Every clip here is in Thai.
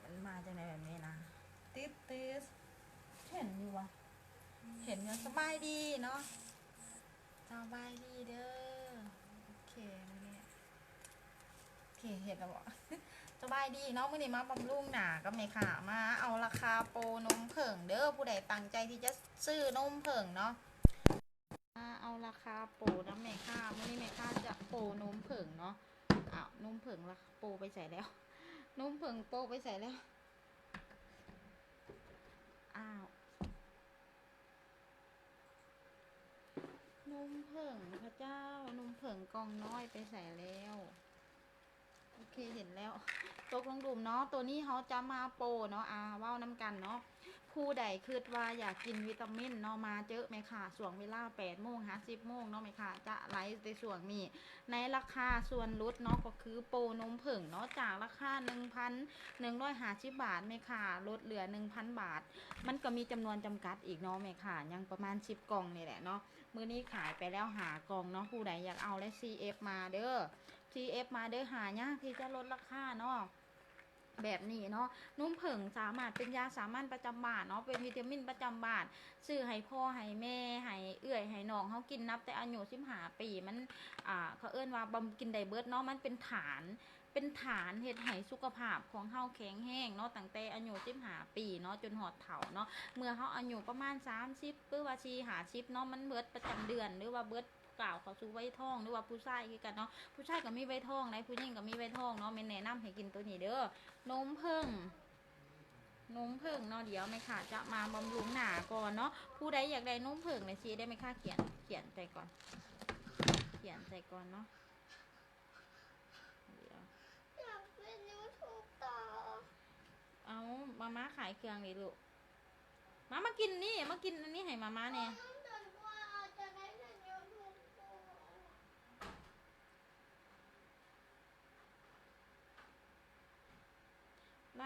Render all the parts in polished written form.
มันมาจากไหนแบบนี้นะติดติดเห็นอยู่วะเห็นอยู่สบายดีเนาะสบายดีเด้อโอเคเนี่ยโอเคเห็นแล้วบอกสบายดีเนาะมื่อนี้มาบำรุงหนาก็ไม่ค่ะมาเอาราคาโปรนมผงเด้อผู้ใดตั้งใจที่จะซื้อนมผงเนาะเอาราคาโปรนะแม่ค่ะมื่อนี้แม่ค่ะจะโปรนมผงเนาะนมผงละโปรไปใส่แล้วนมผงโปรไปใส่แล้วอ้าวนมผงพระเจ้านมผงกองน้อยไปใส่แล้วโอเคเห็นแล้วตกลงดุมเนาะตัวนี้เขาจะมาโปรเนาะว่าวน้ำกันเนาะผู้ใดคิดว่าอยากกินวิตามินเนาะมาเจอไหมค่ะส่วนเวลา8 โมง10 โมงเนาะไหมค่ะจะไลฟ์ในส่วนนี้ในราคาส่วนลดเนาะก็คือโปรนมผงเนาะจากราคา 1,150 บาทไหมค่ะลดเหลือ 1,000 บาทมันก็มีจำนวนจำกัดอีกเนาะไหมค่ะยังประมาณ10 กล่องนี่แหละเนาะมื้อนี้ขายไปแล้วกล่องเนาะผู้ใดอยากเอาและ CF มาเด้อ CF มาเด้อหายากที่จะลดราคาเนาะแบบนี้เนาะนุ่มผงสามารถเป็นยาสามัญประจำบ้านเนาะเป็นวิตามินประจำบ้านซื้อให้พ่อให้แม่ให้เอื้อยให้น้องเขากินนับแต่อายุ15 ปีมันเขาเอิ้นว่าบำกินไดเบิร์ดเนาะมันเป็นฐานเฮ็ดให้สุขภาพของเฮาแข็งแรงเนาะตั้งแต่อายุ15 ปีเนาะจนหอดเฒ่าเนาะเมื่อเฮาอายุประมาณ30หรือว่า50เนาะมันเบิดประจำเดือนหรือว่าเบิดกล่าวเขาสู่ไว้ท้องหรือว่าผู้ชายคือกันเนาะผู้ชายก็มีไว้ท้องนะผู้หญิงก็มีไว้ท้องเนาะแม่แนะนำให้กินตัวนี้เด้อนมผึ้งเนาะเดี๋ยวไหมค่ะจะมาบำรุงหนาก่อนเนาะผู้ใดอยากได้นมผึ้งในซีได้ไหมค่ะเขียนใจก่อนเนาะอยากเป็นยูทูบต่อเอามาขายเครื่องเลยลูกมากินนี่มากินอันนี้ให้มาเนี่ย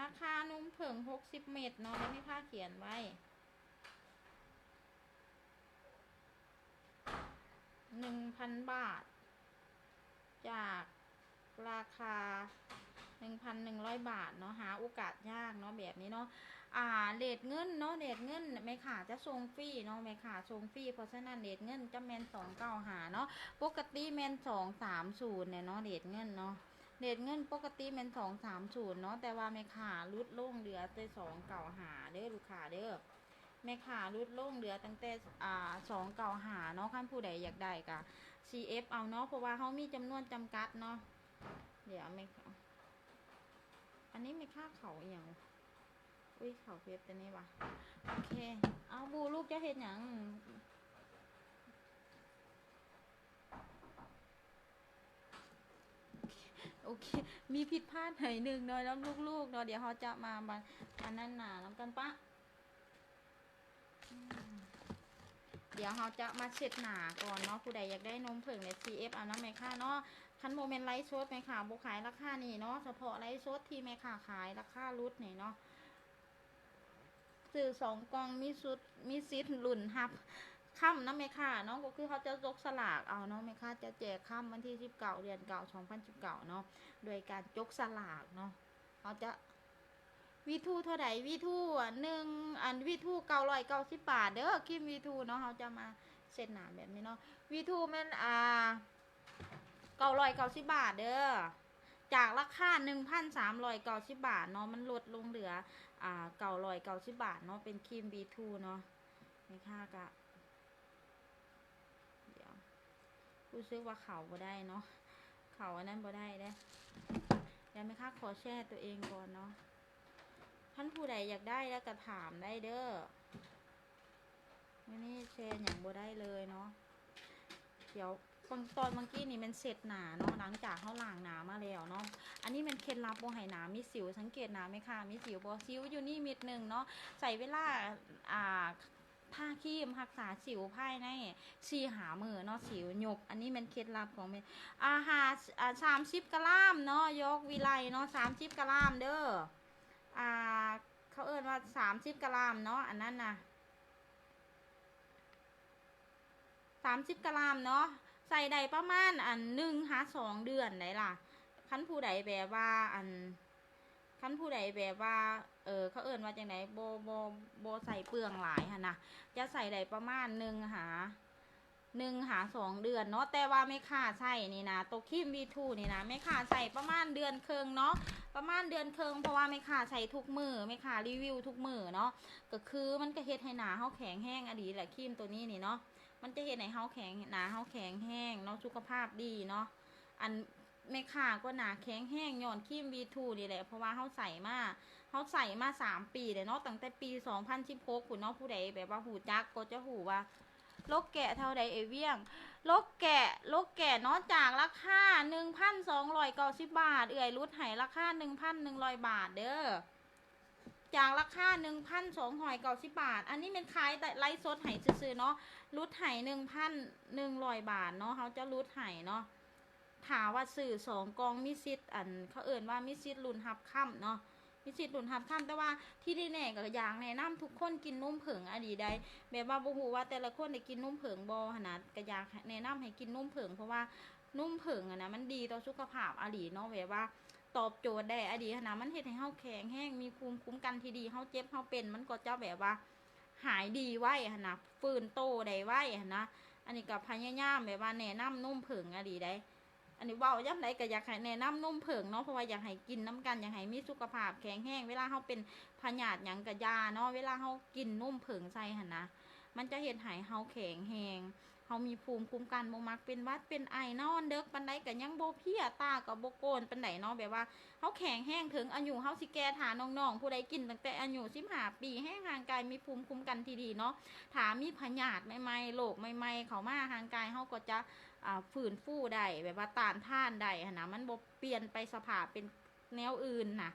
ราคานมผึ้ง60 เม็ดเนาะได้ไหมค่ะเขียนไว้ 1,000 บาทจากราคา 1,100 บาทเนาะหาโอกาสยากเนาะแบบนี้เนาะเรทเงินเนาะเรทเงินแม่ค่ะจะส่งฟรีเนาะแม่ค่ะส่งฟรีเพราะฉะนั้นเรทเงินจะแมน295เนาะปกติแมน230เนี่ยเนาะเรทเงินเนาะเรทเงินปกติแมน230เนาะแต่ว่าแม่ค่ะลดลงเหลือแต่295เด้อลูกค้าเด้อแม่ค่ะลดลงเหลือตั้งแต่295เนาะขั้นผู้ใดอยากได้กะ CF เอาเนาะเพราะว่าเขามีจำนวนจำกัดเนาะเดี๋ยวไม่ค่ะอันนี้ไม่ค่าเขาอย่างอุ้ยเขาเพชรตัวนี้วะโอเคเอาบูลูกจะเห็นอย่างโอเคมีผิดพลาดหน่อยหนึ่งเนาะแล้วลูกๆเนาะเดี๋ยวเขาจะมาอันนั้นหนาแล้วกันปะเดี๋ยวเราจะมาเช็ดหนาก่อนเนาะผู้ใดอยากได้นมผึ่งใน CF เอานะแม่ค่ะเนาะคันโมเมนต์ไลฟ์โชดแม่ค่ะบุขายราคานี่เนาะเฉพาะไลฟ์โชดที่แม่ค่ะขายราคารุดนี่เนาะซื้อ2 กล่องมีซิทลุ่นฮับค่ำนะแม่ค่ะเนาะก็คือเขาจะยกสลากเอาเนาะแม่ค่ะจะแจกค่ำวันที่19 เดือน 9 2019เนาะโดยการยกสลากเนาะเขาจะวีทูเท่าไหร่วีทูวีทู990 บาทเด้อคิมวีทูเนาะเขาจะมาเสร็จหนาแบบนี้เนาะวีทูแม่น990 บาทเด้อจากราคา 1,390 บาทเนาะมันลดลงเหลือ990 บาทเนาะเป็นครีมวีทูเนาะไม่ค่ากะเดี๋ยวรู้สึกว่าเขาบ่ได้เนาะเขาอันนั้นบ่ได้เด้เดี๋ยวไม่ค่าขอแช่ตัวเองก่อนเนาะท่านผู้ใดอยากได้แล้วก็ถามได้เด้อนี่แชร์อย่างบ่ได้เลยเนาะเดี๋ยวตอนเมื่อกี้นี่มันเสร็จหนาเนาะหลังจากเขาล้างหนามาแล้วเนาะอันนี้มันเคล็ดลับบ่ให้หนามีสิวสังเกตหนาไหมคะมีสิวบ่สิวอยู่นี่มิดหนึ่งเนาะใส่เวลาทาครีมรักษาสิวภายใน4-5 มื้อเนาะสิวหยบอันนี้มันเคล็ดลับของ30 กรัมเนาะยกวิไลเนาะ30 กรัมเด้อเขาเอิ้นว่า30 กรัมเนาะอันนั้นน่ะ30 กรัมเนาะใส่ได้ประมาณ1-2 เดือนได้ล่ะคันผู้ใดแบบว่าคั ขั้นผู้ใดแบบว่าเขาเอิ่นว่าจังไดโบใส่เปลืองหลายหั่นนะจะใส่ได้ประมาณ1 หา 2 เดือนเนาะแต่ว่าไม่ค่าใส่นี่นะตัวครีม V2 นี่นะไม่ค่าใส่ประมาณเดือนครึ่งเนาะประมาณเดือนครึ่งเพราะว่าไม่ค่าใส่ทุกมือไม่ค่ารีวิวทุกมือเนาะก็คือมันก็เฮ็ดให้หนาเฮาแข็งแห้งอดีแหละครีมตัวนี้นี่เนาะมันจะเฮ็ดให้เฮาแข็งหนาเฮาแข็งแห้งเนาะสุขภาพดีเนาะอันไม่ค่าก็หนาแข็งแห้งย้อนครีม V2 นี่แหละเพราะว่าเฮาใส่มา3 ปีเลยเนาะตั้งแต่ปี2016คุณเนาะผู้ใดแบบว่าหูจักก็จะหูว่าโลกแกะเท่าใดเอเวียงโลกแกะเนาะจากราคา 1,290 บาทเอื่อยรุดให้ราคา 1,100 บาทเด้อจากราคา 1,290 บาทอันนี้เป็นขายแต่ไลฟ์สดให้ซื้อๆเนาะรุดให้ 1,100 บาทเนาะเขาจะรุดให้เนาะถามว่าสื่อ2 กองมีสิทธิ์อันเขาเอิ่นว่ามีสิทธิ์ลุ้นรับค่ำเนาะมีสิทธิ์ลุ้นรับค่ำแต่ว่าที่แน่ๆก็อย่างแนะนำทุกคนกินนมผงอดีได้แบบว่าบ่ฮู้ว่าแต่ละคนได้กินนมผงบ่ขนาดก็อยากแนะนำให้กินนมผงเพราะว่านมผงอะนะมันดีต่อสุขภาพอดีเนาะแบบว่าตอบโจทย์ได้อดีขนาดมันเฮ็ดให้เฮาแข็งแรงมีภูมิคุ้มกันที่ดีเฮาเจ็บเฮาเป็นมันก็จะแบบว่าหายดีไวหั่นนะฟื้นโตได้ไวหั่นนะอันนี้ก็พยายามแบบว่าแนะนำนมผงอดีได้อันนี้เว้าย่ำใดก็อยากให้แนะนำนมผงเนาะเพราะว่าอยากให้กินน้ำกันอยากให้มีสุขภาพแข็งแรงเวลาเฮาเป็นพยาธิหยังก็ยาเนาะเวลาเฮากินนมผงใส่หั่นนะมันจะเฮ็ดให้เฮาแข็งแรงเฮามีภูมิคุ้มกันบ่มักเป็นหวัดเป็นไอนอนเด็กปานใดก็ยังบ่เพลียตาก็บ่โกนปานใดเนาะแบบว่าเฮาแข็งแรงถึงอายุเฮาสิแก่ถ้าน้องๆผู้ใดกินตั้งแต่อายุ15 ปีแห้งร่างกายมีภูมิคุ้มกันที่ดีเนาะถ้ามีพยาธิใหม่ๆโรคใหม่ๆเข้ามาร่างกายเฮาก็จะฟื้นฟูได้แบบว่าต้านทานได้หั่นนะมันบ่เปลี่ยนไปสภาพเป็นแนวอื่นน่ะ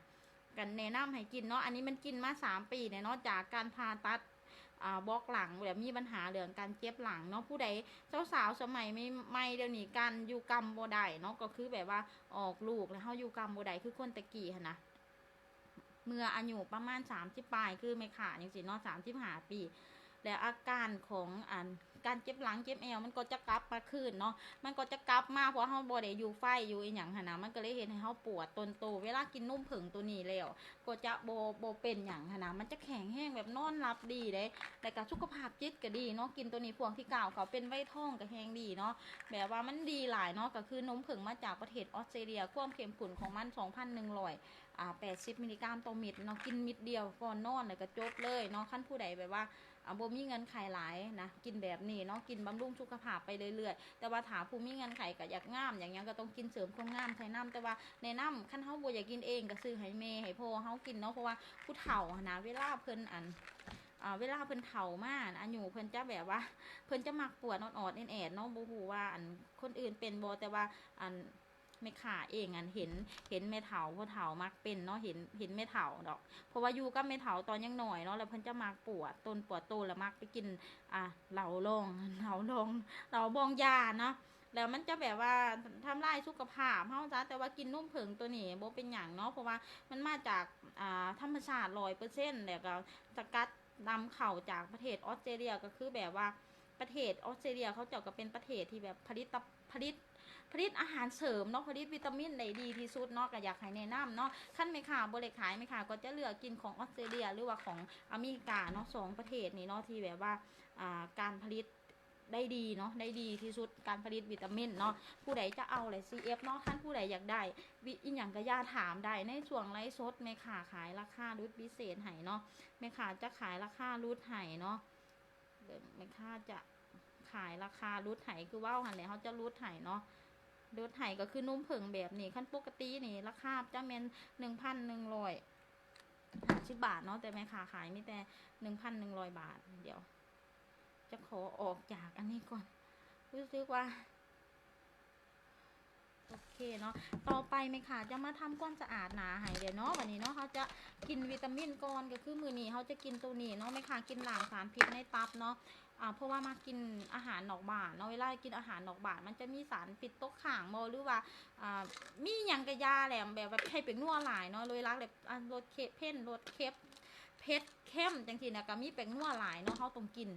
กันแนะนำให้กินเนาะอันนี้มันกินมา3 ปีเนี่ยเนาะจากการผ่าตัดบล็อกหลังแบบมีปัญหาเรื่องการเจ็บหลังเนาะผู้ใดสาวๆสมัยไม่เดี๋ยวนี้การอยู่กรรมบ่ได้เนาะก็คือแบบว่าออกลูกแล้วเฮาอยู่กรรมบ่ได้คือคนตะกี้หั่นนะเมื่ออายุประมาณ30ปลายคือไม่ขาดจังซี่เนาะ35 ปีแล้วอาการของการเจ็บหลังเจ็บเอวมันก็จะกลับมาคืนเนาะมันก็จะกลับมาเพราะเฮาบ่ได้อยู่ไฟอยู่อีหยังหั่นนะมันก็เลยเฮ็ดให้เฮาปวดต้นโตเวลากินนมผงตัวนี้แล้วก็จะบ่เป็นหยังหั่นนะมันจะแข็งแรงแบบนอนหลับดีเด้แล้วก็สุขภาพจิตก็ดีเนาะกินตัวนี้พวกที่กล่าวเขาเป็นไวท้องก็แฮงดีเนาะแบบว่ามันดีหลายเนาะก็คือนมผงมาจากประเทศออสเตรเลียความเข้มข้นของมัน 2,180 มิลลิกรัมต่อเม็ดเนาะกินเม็ดเดียวก่อนนอนแล้วก็จบเลยเนาะคันผู้ใดแบบว่าบ่มีเงินไขหลายนะกินแบบนี้เนาะกินบำรุงสุขภาพไปเรื่อยๆแต่ว่าถามผู้มีเงินไขก็อยากงามอย่างเงี้ยก็ต้องกินเสริมความงามใช้น้ำแต่ว่าแนะนำคันเฮาบ่อยากกินเองก็ซื้อให้แม่ให้พ่อเฮากินเนาะเพราะว่าผู้เฒ่านะเวลาเพิ่นเวลาเพิ่นเฒ่ามากอายุเพิ่นจะแบบว่าเพิ่นจะมักปวดออดๆแอดๆเนาะบ่ฮู้ว่าคนอื่นเป็นบ่แต่ว่าไม่ขาเองเห็นแม่เฒ่าพ่อเฒ่ามักเป็นเนาะเห็นแม่เฒ่าดอกเพราะว่าอยู่กับแม่เฒ่าตอนยังหน่อยเนาะแล้วเพิ่นจะมักปวดโตแล้วมักไปกินเหลาบองยาเนาะแล้วมันจะแบบว่าทำลายสุขภาพเฮาจ้ะแต่ว่ากินนมผงตัวนี้บ่เป็นหยังเนาะเพราะว่ามันมาจากธรรมชาติ 100% แล้วก็สกัดนำเข้าจากประเทศออสเตรเลียก็คือแบบว่าประเทศออสเตรเลียเขาเจ้าก็เป็นประเทศที่แบบผลิตอาหารเสริมเนาะผลิตวิตามินได้ดีที่สุดเนาะก็อยากให้แนะนำเนาะขั้นไม่ค่ะบ่ได้ขายไม่ค่ะก็จะเลือกกินของออสเตรเลียหรือว่าของอเมริกาเนาะ2 ประเทศนี้เนาะที่แบบว่าการผลิตได้ดีเนาะได้ดีที่สุดการผลิตวิตามินเนาะผู้ใดจะเอาอะไร CF เนาะขั้นผู้ใดอยากได้อีหยังก็อย่าถามได้ในช่วงไลฟ์สดแม่ค่ะขายราคาลดพิเศษให้เนาะแม่ค่ะจะขายราคาลดให้เนาะแม่ค่ะจะขายราคาลดให้คือว่าหั่นแหละเขาจะลดให้เนาะลดให้ก็คือนุ่มผงแบบนี้ขั้นปกตินี่ราคาจะเป็น 1,150 บาทเนาะแต่แม่ค้าขายมีแต่ 1,100 บาทเดี๋ยวจะขอออกจากอันนี้ก่อนรู้สึกว่าโอเคเนาะต่อไปแม่ค้าจะมาทำความสะอาดหนาให้เดี๋ยวเนาะวันนี้เนาะเขาจะกินวิตามินก่อนก็คือมือนี้เขาจะกินตัวนี้เนาะแม่ค้ากินหลังสารพิษในตับเนาะเพราะว่ามากินอาหารนอกบ้านเนาะเวลากินอาหารนอกบ้านมันจะมีสารพิษตกค้างบ่หรือว่ามีหยังกะยาแหลมแบบให้เป็นนัวหลายเนาะเลยรักแบบรสเค็มลดเค็ม เผ็ดเข้มจังซี่นะก็มีแป้งนัวหลายเนาะเฮาต้องกิน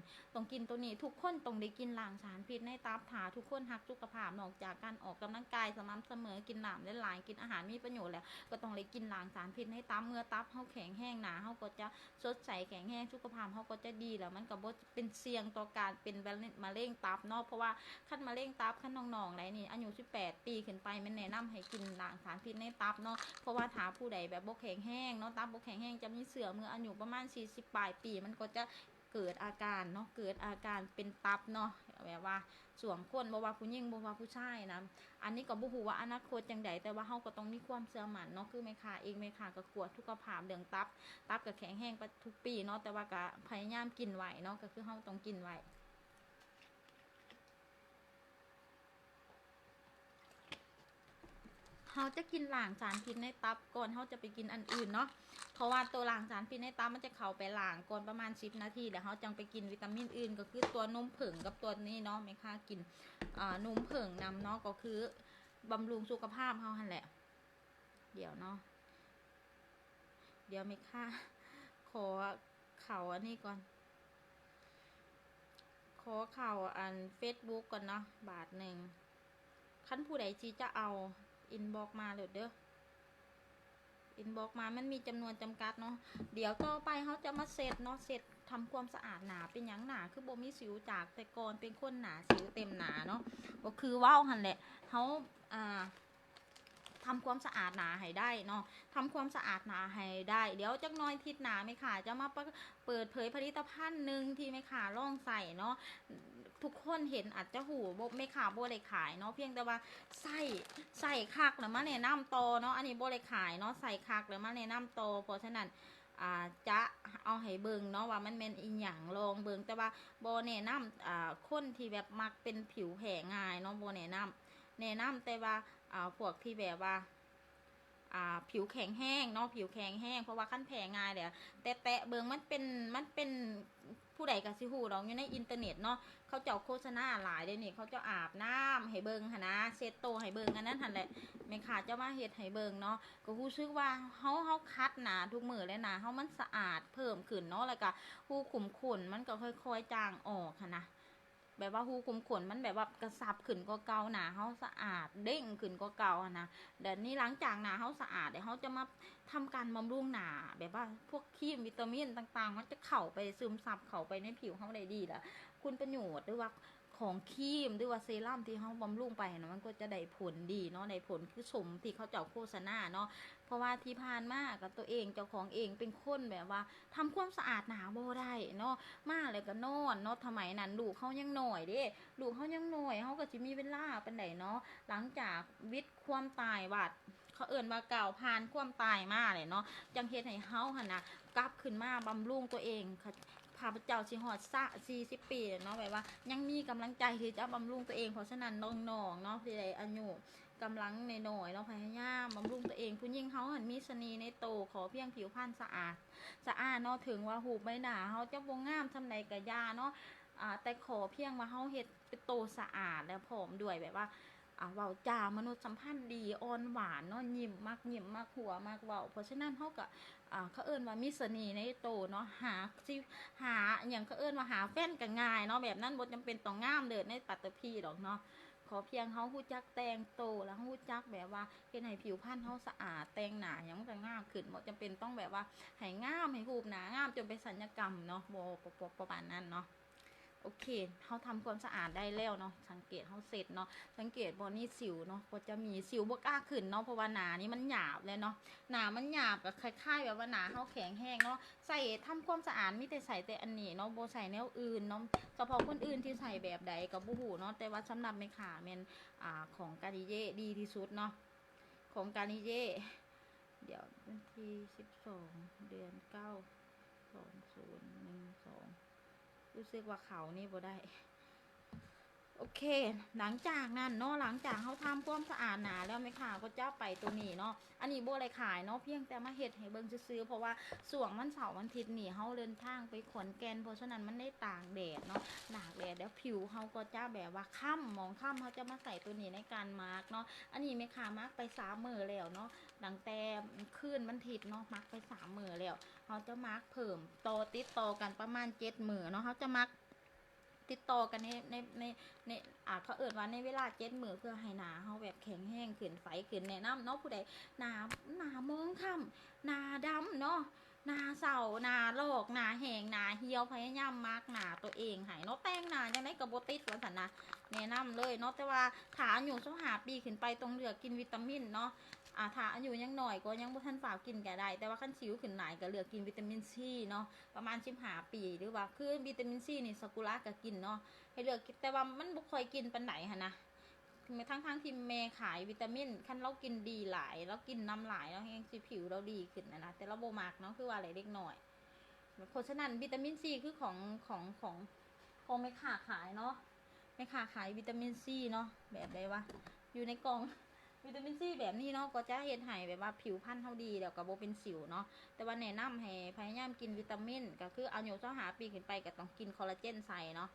ตัวนี้ทุกคนต้องได้กินล้างสารพิษในตับถาทุกคนรักสุขภาพนอกจากการออกกำลังกายสม่ำเสมอกินน้ำหลายๆกินอาหารมีประโยชน์แล้วก็ต้องได้กินล้างสารพิษในตับเมื่อตับเฮาแข็งแห้งหนาเฮาก็จะสดใสแข็งแห้งสุขภาพเฮาก็จะดีแล้วมันก็บ่เป็นเสี่ยงต่อการเป็นมะเร็งตับเนาะเพราะว่าคันมะเร็งตับคันน้องๆได้นี่อายุ18 ปีขึ้นไปมันแนะนำให้กินล้างสารพิษในตับเนาะเพราะว่าถ้าผู้ใดแบบบ่แข็งแห้งเนาะตับบ่แข็งแห้งจะมีเสื่อเมื่ออายุประมาณ40 ปลายปีมันก็จะเกิดอาการเนาะเกิดอาการเป็นตับเนาะแบบว่าสวมคนบ่ว่าผู้หญิงบ่ว่าผู้ชายนะอันนี้ก็บ่ฮู้ว่าอนาคตจังไดแต่ว่าเฮาก็ต้องมีความเชื่อมั่นเนาะคือแม่ค้าเองแม่ค้าก็กวดสุขภาพเรื่องตับก็แข็งแรงไปทุกปีเนาะแต่ว่าก็พยายามกินไว้เนาะก็คือเฮาต้องกินไว้เขาจะกินล้างสารพิษในตับก่อนเขาจะไปกินอันอื่นเนาะเพราะว่าตัวล้างสารพิษในตับมันจะเข้าไปล้างก่อนประมาณ10 นาทีแล้วเขาจังไปกินวิตามินอื่นก็คือตัวนมผงกับตัวนี้เนาะไม่ค่ากินนมผงนำเนาะก็คือบำรุงสุขภาพเขาหั่นแหละเดี๋ยวเนาะเดี๋ยวไม่ค่าขอเข่าอันนี้ก่อนขอเข่าอัน Facebook ก่อนเนาะ1 บาทขั้นผู้ใดที่จะเอาอินบ็อกมาเลยเด้ออินบ็อกมามันมีจำนวนจำกัดเนาะเดี๋ยวต่อไปเขาจะมาเสร็จเนาะเสร็จทำความสะอาดหนาเป็นอย่างหนาคือบ่มีสิวจากแต่ก่อนเป็นคนหนาสิวเต็มหนาเนาะก็คือว่าวหันแหละเขาทำความสะอาดหนาให้ได้เนาะทำความสะอาดหนาให้ได้เดี๋ยวจักน้อยทิศหนาไหมค่ะจะมาเปิดเผยผลิตภัณฑ์หนึ่งที่ไหมค่ะลองใส่เนาะทุกคนเห็นอาจจะหูไม่ขาโบได้ขายเนาะเพียงแต่ว่าใส่คักหรือมาแนะนำโตเนาะอันนี้โบได้ขายเนาะใส่คักหรือมาแนะนำโตเพราะฉะนั้นจะเอาให้เบิงเนาะว่ามันเป็นอีหยังลองเบิงแต่ว่าโบแนะนำคนที่แบบมักเป็นผิวแพ้ง่ายเนาะโบแนะนำแต่ว่าพวกที่แบบว่าผิวแข็งแห้งเนาะผิวแข็งแห้งเพราะว่าขั้นแพ้ง่ายเดี๋ยวแตะเบิงมันเป็นผู้ใดกับซิฮูเราอยู่ในอินเทอร์เน็ตเนาะเขาเจ้าโฆษณาหลายเดี๋ยวนี้เขาเจ้าอาบน้ำให้เบิงหนะเซตโตให้เบิงอันนั้นหันแหละไม่ขาดเจ้ามาเฮ็ดให้เบิงเนาะก็รู้สึกว่าเขาคัดหนาทุกมือเลยนะเขามันสะอาดเพิ่มขึ้นเนาะแล้วก็หูขุมขนมันก็ค่อยๆจางออกนะแบบว่าหูขุมขนมันแบบว่ากระซับขึ้นก็เก่าหนาเขาสะอาดเด้งขึ้นก็เก่านะเดี๋ยวนี้หลังจากหนาเขาสะอาดเดี๋ยวเขาจะมาทำการบำรุงหนาแบบว่าพวกครีมวิตามินต่างๆมันจะเข้าไปซึมซับเข้าไปในผิวเขาได้ดีแล้วคุณประโยชน์หรือว่าของครีมหรือว่าเซรั่มที่เขาบำรุงไปนะมันก็จะได้ผลดีเนาะได้ผลคือสมที่เขาเจ้าโฆษณาเนาะเพราะว่าที่ผ่านมากับตัวเองเจ้าของเองเป็นคนแบบว่าทำความสะอาดหนาโบได้เนาะมาเลยก็นอนเนาะทำไมนั้นลูกเขายังหน่อยเด้ลูกเขายังหน่อยเขาก็จะมีเวลาเป็นไหนเนาะหลังจากวิทย์ความตายวัดเขาเอิ่นว่าเก่าผ่านความตายมาเลยเนาะจังเฮ็ดให้เฮาหั่นนะกลับขึ้นมาบำรุงตัวเองค่ะพระเจ้าสิฮอด40 ปีเนาะแบบว่ายังมีกำลังใจที่จะบำรุงตัวเองเพราะฉะนั้นน้องๆเนาะที่ได้อายุกำลังในหน่อยเนาะพยายามบำรุงตัวเองผู้หญิงเขาหันมีเสน่ห์ในโตขอเพียงผิวพรรณสะอาดเนาะถึงว่าหูใบหน้าเขาจะบ่งามทำใดกะยาเนาะแต่ขอเพียงว่าเขาเฮ็ดเป็นโตสะอาดแล้วผอมด้วยแบบว่าเว้าจามนุษย์สัมพันธ์ดีอ่อนหวานเนาะยิ้มมากหัวมากเว้าเพราะฉะนั้นเขาก็เขาเอิ้นว่ามีเสน่ห์ในโตเนาะหาอย่างเขาเอิ้นว่าหาแฟนก็ง่ายเนาะแบบนั้นบ่จำเป็นต้องงามเด้อในปัตตภีดอกเนาะขอเพียงเขาฮู้จักแต่งโตแล้วฮู้จักแบบว่าเฮ็ดให้ผิวพรรณเขาสะอาดแต่งหน้าหยังมันก็งามขึ้นบ่จำเป็นต้องแบบว่าให้งามให้รูปหน้างามจนไปศัลยกรรมเนาะบ่ประมาณนั้นเนาะโอเคเขาทำความสะอาดได้แล้วเนาะสังเกตเขาเสร็จเนาะสังเกตบอนี่สิวเนาะก็จะมีสิวบกล้าขึ้นเนาะเพราะว่าหนานี่มันหยาบเลยเนาะหนามันหยาบกับคล้ายๆแบบว่าหนาเขาแข็งแห้งเนาะใส่ทำความสะอาดมิแต่ใส่แต่อันนี้เนาะโบใส่แนวอื่นเนาะเฉพาะคนอื่นที่ใส่แบบใดกับบูหูเนาะแต่ว่าสำหรับไม่ขาเป็นของกาลิเย่ดีที่สุดเนาะของกาลิเย่เดี๋ยววันที่12 เดือน 9 2012รู้สึกว่าเขานี่บ่ได้ โอเค หลังจากนั้นเนาะหลังจากเขาทำความสะอาดหนาแล้วไหมค่ะก็จะไปตัวนี้เนาะอันนี้โบอะไรขายเนาะเพียงแต่มาเฮ็ดให้เบิ่งซื้อๆเพราะว่าส่วงวันเสาร์วันอาทิตย์นี่เขาเดินทางไปขอนแก่นเพราะฉะนั้นมันได้ตากแดดเนาะตากแดดแล้วผิวเขาก็จะแบบว่าค่ำมองค่ำเขาจะมาใส่ตัวนี้ในการมาร์กเนาะอันนี้ไหมค่ะมาร์กไป3 มื้อแล้วเนาะดังแต่คืนวันอาทิตย์เนาะมาร์กไป3 มื้อแล้วเขาจะมาร์กเพิ่มต่อติดต่อกันประมาณ7 มื้อเนาะเขาจะมาร์กติดต่อกันในเขาเอิ้นว่าในเวลา7 มื้อเพื่อให้หนาเขาแบบแข็งแห้งขึ้นไฟขึ้นแนะนำเนาะผู้ใดหนามองค่ำหนาดำเนาะหนาเศร้าหนาโรคหนาแห้งหนาเหี่ยวพยายามมาร์กหนาตัวเองให้เนาะแต่งหนาจังได๋ก็บ่ติดว่าซั่นนะแนะนำเลยเนาะแต่ว่าถ้าอายุ25 ปีขึ้นไปต้องเลือกกินวิตามินเนาะถ้าอายุยังน้อยก็ยังบ่ทันฝากกินก็ได้แต่ว่าคันสิวขึ้นหลายก็เลือกกินวิตามินซีเนาะประมาณ15 ปีหรือว่าคือวิตามินซีนี่ซากุระก็กินเนาะให้เลือกกินแต่ว่ามันบ่ค่อยกินปานใดหั่นนะทั้งที่แม่ขายวิตามินคันเรากินดีหลายแล้วกินน้ำหลายแล้วแฮงสิผิวเราดีขึ้นนะแต่เราบ่มักเนาะคือว่าอะไรเล็กน้อยเพราะฉะนั้นวิตามินซีคือของแม่ค้าขายเนาะแม่ค้าขายวิตามินซีเนาะแบบใดวะอยู่ในกล่อง วิตามินซีแบบนี้เนาะก็จะเฮ็ดให้แบบว่าผิวพรรณเฮาดีแล้วก็บ่เป็นสิวเนาะแต่ว่าแนะนำให้พยายามกินวิตามินก็คืออายุ25 ปีขึ้นไปก็ต้องกินคอลลาเจนใส่เนาะ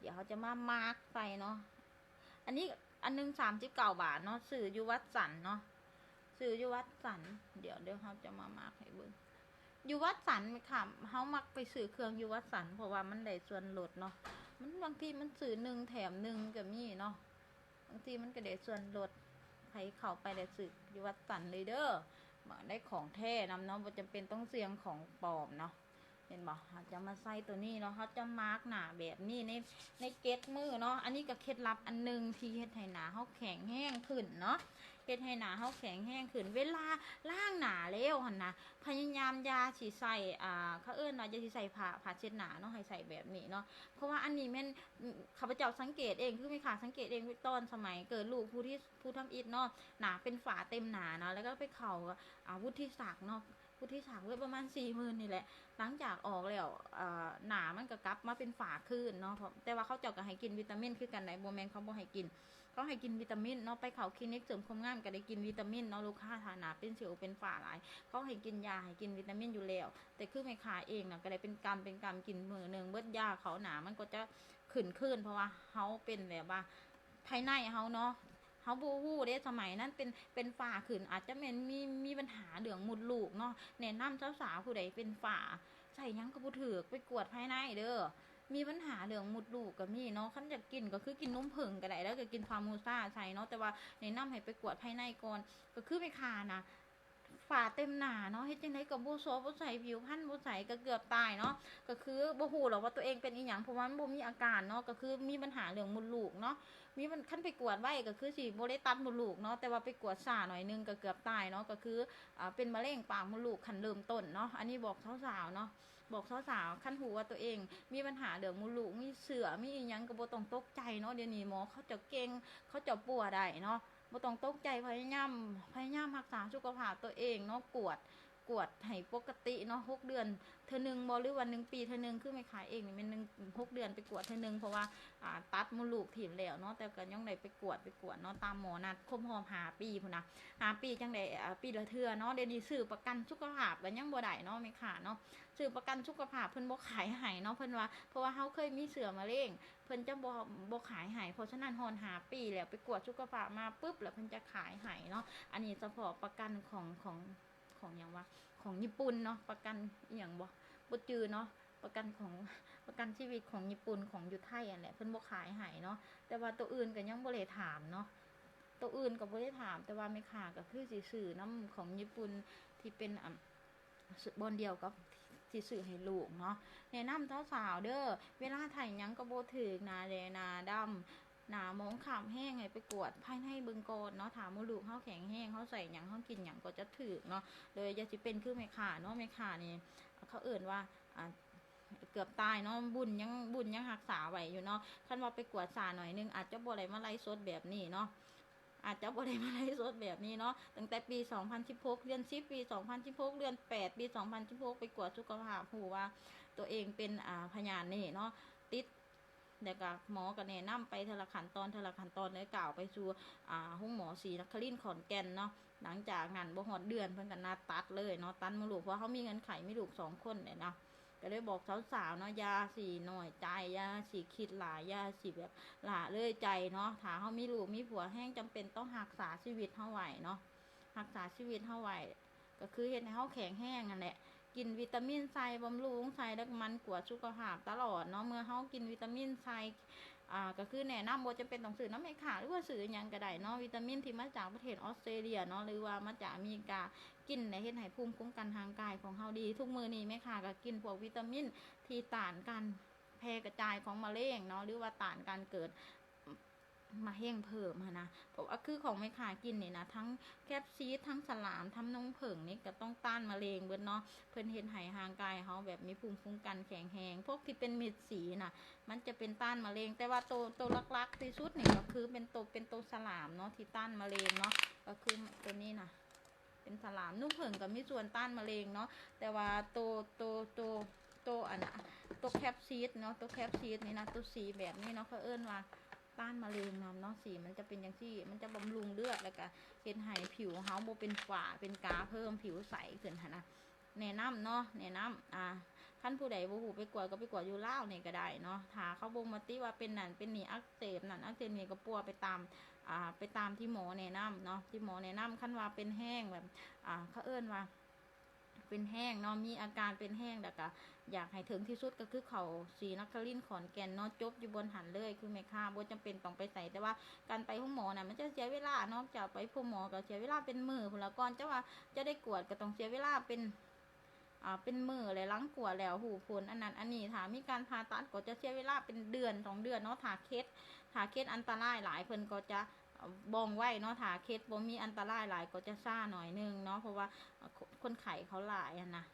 เดี๋ยวเขาจะมามาร์กใส่เนาะอันนี้อันนึง39 บาทเนาะซื้ออยู่วัดสันเนาะซื้ออยู่วัดสันเดี๋ยวเขาจะมามาร์กให้เบิ่งอยู่วัดสันค่ะเฮามักไปซื้อเครื่องอยู่วัดสันเพราะว่ามันได้ส่วนลดเนาะมันบางทีมันซื้อ1แถม1ก็มีเนาะบางทีมันก็ได้ส่วนลด ใครเข้าไปได้สึกอยู่วัดสันเลยเด้อมาได้ของแท้นำเนาะบ่จำเป็นต้องเสี่ยงของปลอมเนาะเห็นบ่เขาจะมาใส่ตัวนี้เนาะเขาจะมาร์กหนาแบบนี้ในเกตมือเนาะอันนี้ก็เคล็ดลับอันนึงที่เฮ็ดให้หนาเขาแข็งแห้งขึ้นเนาะเฮ็ดให้หนาเขาแข็งแห้งขึ้นเวลาล้างหนาแล้วหั่นนะพยายามยาสิใส่เขาเอิ้นว่าจะสิใส่ผ้าเช็ดหนาเนาะให้ใส่แบบนี้เนาะเพราะว่าอันนี้แม่นข้าพเจ้าสังเกตเองคือไม่ค่ะสังเกตเองตอนสมัยเกิดลูกผู้ทำอิฐเนาะหนาเป็นฝาเต็มหนาเนาะแล้วก็ไปเข่าวุฒิศักดิ์เนาะวุฒิศักดิ์ไว้ประมาณ40,000นี่แหละหลังจากออกแล้วหนามันก็กลับมาเป็นฝาขึ้นเนาะแต่ว่าเขาเจ้าก็ให้กินวิตามินคือกันไหนโบแมนเขาบอกให้กินเขาให้กินวิตามินเนาะไปเขาคลินิกเสริมความงามก็ได้กินวิตามินเนาะลูกค้าฐานะเป็นสิวเป็นฝ้าหลายเขาให้กินยาให้กินวิตามินอยู่แล้วแต่คือไม่ขายเองนะก็ได้เป็นกรรมกินมือหนึ่งเบิดยาเขาหนามันก็จะขึ้นเพราะว่าเขาเป็นแบบว่าภายในเขาเนาะเขาบูฮู้เด้สมัยนั้นเป็นฝ้าขึ้นอาจจะเป็นมีปัญหาเรื่องมดลูกเนาะแนะนำสาวๆผู้ใดเป็นฝ้าใส่ยังกระปุถือไปกวดภายในเด้อมีปัญหาเรื่องมดลูกกับมีเนาะคันอยากกินก็คือกินนมผึ้งก็ได้แล้วก็กินฟาร์มูซ่าใส่เนาะแต่ว่าแนะนำให้ไปกวดภายในก่อนก็คือไปคานะฝ่าเต็มหนาเนาะเฮ็ดจังไดกับบ่ซอบ่ใส่ผิวพรรณบ่ใส่ก็เกือบตายเนาะก็คือบ่ฮู้หรอกว่าตัวเองเป็นอีหยังเพราะว่ามันบ่มีอาการเนาะก็คือมีปัญหาเรื่องมดลูกเนาะมีมันคันไปกวดไว้ก็คือสิบ่ได้ตัดมดลูกเนาะแต่ว่าไปกวดช้าหน่อยนึงก็เกือบตายเนาะก็คือเป็นมะเร็งปากมดลูกขั้นเริ่มต้นเนาะอันนี้บอกสาวๆเนาะบอกสาวๆคันหูว่าตัวเองมีปัญหาเรื่องมดลูกมีเสือมีอีหยังก็บ่ต้องตกใจเนาะเดี๋ยวนี้หมอเขาจะเก่งเขาจะปัวได้เนาะบ่ต้องตกใจพยายามรักษาสุขภาพตัวเองเนาะกวดให้ปกติเนาะ6 เดือนเทื่อนึงบ่หรือว่า1 ปีเทื่อนึงคือไม่ขายเองนี่มัน6 เดือนไปกวดเทื่อนึงเพราะว่าตัดมดลูกถิ่มแล้วเนาะแต่ก็ยังได้ไปกวดเนาะตามหมอนัดครบหอม5 ปีพุ่นนะ5 ปีจังได้ปีละเทื่อเนาะเดี๋ยวนี้ซื้อประกันสุขภาพก็ยังบ่ได้เนาะไม่ขาดเนาะซื้อประกันสุขภาพเพิ่นบ่ขายให้เนาะเพิ่นว่าเพราะว่าเฮาเคยมีเสือมะเร็งเพิ่นจะบ่ขายให้เพราะฉะนั้นฮอน5 ปีแล้วไปกวดสุขภาพมาปุ๊บแล้วเพิ่นจะขายให้เนาะอันนี้เฉพาะประกันของหยังวะของญี่ปุ่นเนาะประกันอหย่างบ่จือเนาะประกันชีวิตของญี่ปุ่นของอยู่ไทยอันแหละเพิ่นบ่ขายให้เนาะแต่ว่าตัวอื่นก็ยังบ่ได้ถามเนาะตัวอื่นก็บ่ได้ถามแต่ว่าไม่ค่าก็คือสิซื้อน้ำของญี่ปุ่นที่เป็นบอนเดียวกับสิซื้อให้ลูกเนาะแนะนำสาวๆเด้อเวลาไถหยังก็บ่ถึกหน้าแดงหน้าดำหนามองขามแห้งให้ไปกวดภายในเบิ่งก่อนเนาะถามมดลูกเฮาแข็งแห้งเฮาใส่หยังเฮากินหยังก็จะถึกเนาะเลยอย่าสิเป็นคือแม่ค้าเนาะแม่ค้านี่เขาเอิ้นว่าเกือบตายเนาะบุญยังรักษาไว้อยู่เนาะคันว่าไปกวดสาหน่อยนึงอาจจะบ่ได้มาไล่สดแบบนี้เนาะอาจจะบ่ได้มาไล่สดแบบนี้เนาะตั้งแต่ปี2016เดือน10ปี2016เดือน8ปี2016ไปกวดสุขภาพหูว่าตัวเองเป็นพยานนี่เนาะติด เดี๋ยวก็หมอก็แนะนำไปทีละขั้นตอนเลยกล่าวไปสู่ห้องหมอศรีนครินทร์ขอนแก่นเนาะหลังจากงานบ่ฮอดเดือนเพิ่นก็นัดตัดเลยเนาะตัดมดลูกเพราะเขามีเงินไขมีลูก2 คนเนี่ยเนาะก็เลยบอกสาวๆเนาะยาสีหน่อยใจยาสีคิดหลายยาสีแบบหลาเลยใจเนาะถ้าเขามีลูกมีผัวแห้งจำเป็นต้องรักษาชีวิตเฮาไว้เนาะรักษาชีวิตเฮาไว้ก็คือเฮ็ดให้เฮาแข็งแรงนั่นแหละกินวิตามินใส่บำรุงใส่แล้วมันกวดสุขภาพตลอดเนาะเมื่อเฮากินวิตามินใส่ก็คือแนะนำบ่จะเป็นต้องซื้อน้ำไม่ขาหรือว่าซื้อหยังก็ได้เนาะวิตามินที่มาจากประเทศออสเตรเลียเนาะหรือว่ามาจากอเมริกากินในเฮ็ดให้ภูมิคุ้มกันทางกายของเฮาดีทุกมื้อนี้แม่ค่ะก็กินพวกวิตามินที่ต้านการแพร่กระจายของมะเร็งเนาะหรือว่าต้านการเกิดมาเฮงเพิ่มนะเพราะว่าคือของไม่ขากินนี่นะทั้งแคปซีดทั้งสลามทั้งนมผงนี่ก็ต้องต้านมะเร็งเบิดเนาะเพิ่นเฮ็ดให้ห่างกายเฮาแบบมีภูมิคุ้มกันแข็งแรงพวกที่เป็นเม็ดสีน่ะมันจะเป็นต้านมะเร็งแต่ว่าตัวลักๆที่สุดนี่ก็คือเป็นตัวสลามเนาะที่ต้านมะเร็งเนาะก็คือตัวนี้นะเป็นสลามนุ่มผงก็มีส่วนต้านมะเร็งเนาะแต่ว่าตัวอันน่ะตัวแคปซีดเนาะตัวแคปซีดนี่นะตัวสีแบบนี้เนาะเขาเอิ้นว่าต้านมะเร็งเนาะสีมันจะเป็นอย่างที่มันจะบำรุงเลือดแล้วก็เฮ็ดให้ผิวเฮาบ่เป็นฝ้าเป็นกาเพิ่มผิวใสขึ้นหั่นนะแนะนำเนาะแนะนำท่านผู้ใดบ่ฮู้ไปกวดก็ไปกวดอยู่ลาวนี่ก็ได้เนาะถ้าเขาบ่งมาติว่าเป็นนั่นเป็นนี่อักเสบนั่นอักเสบนี่ก็ปัวไปตามที่หมอแนะนำเนาะที่หมอแนะนำคันว่าเป็นแห้งแบบเขาเอิ้นว่าเป็นแห้งเนาะมีอาการเป็นแห้งแล้วก็อยากให้ถึงที่สุดก็คือเขาศรีนครินทร์ขอนแก่นเนาะจบอยู่บนหันเลยคือแม่ค่าบ่จำเป็นต้องไปใส่แต่ว่าการไปห้องหมอน่ะมันจะเสียเวลานอกจากไปพบหมอก็เสียเวลาเป็นมื้อพุ่นละก่อนจะว่าจะได้กวดก็ต้องเสียเวลาเป็นมื้อเลยหลังกวดแล้วหูผลอันนั้นอันนี้ถ้ามีการผ่าตัดก็จะเสียเวลาเป็นเดือน2 เดือนเนาะถ้าเคสอันตรายหลายเพิ่นก็จะบองไว้เนาะถ้าเคสบ่มีอันตรายหลายก็จะซ่าหน่อยนึงเนาะเพราะว่าคนไข้เขาหลายนะ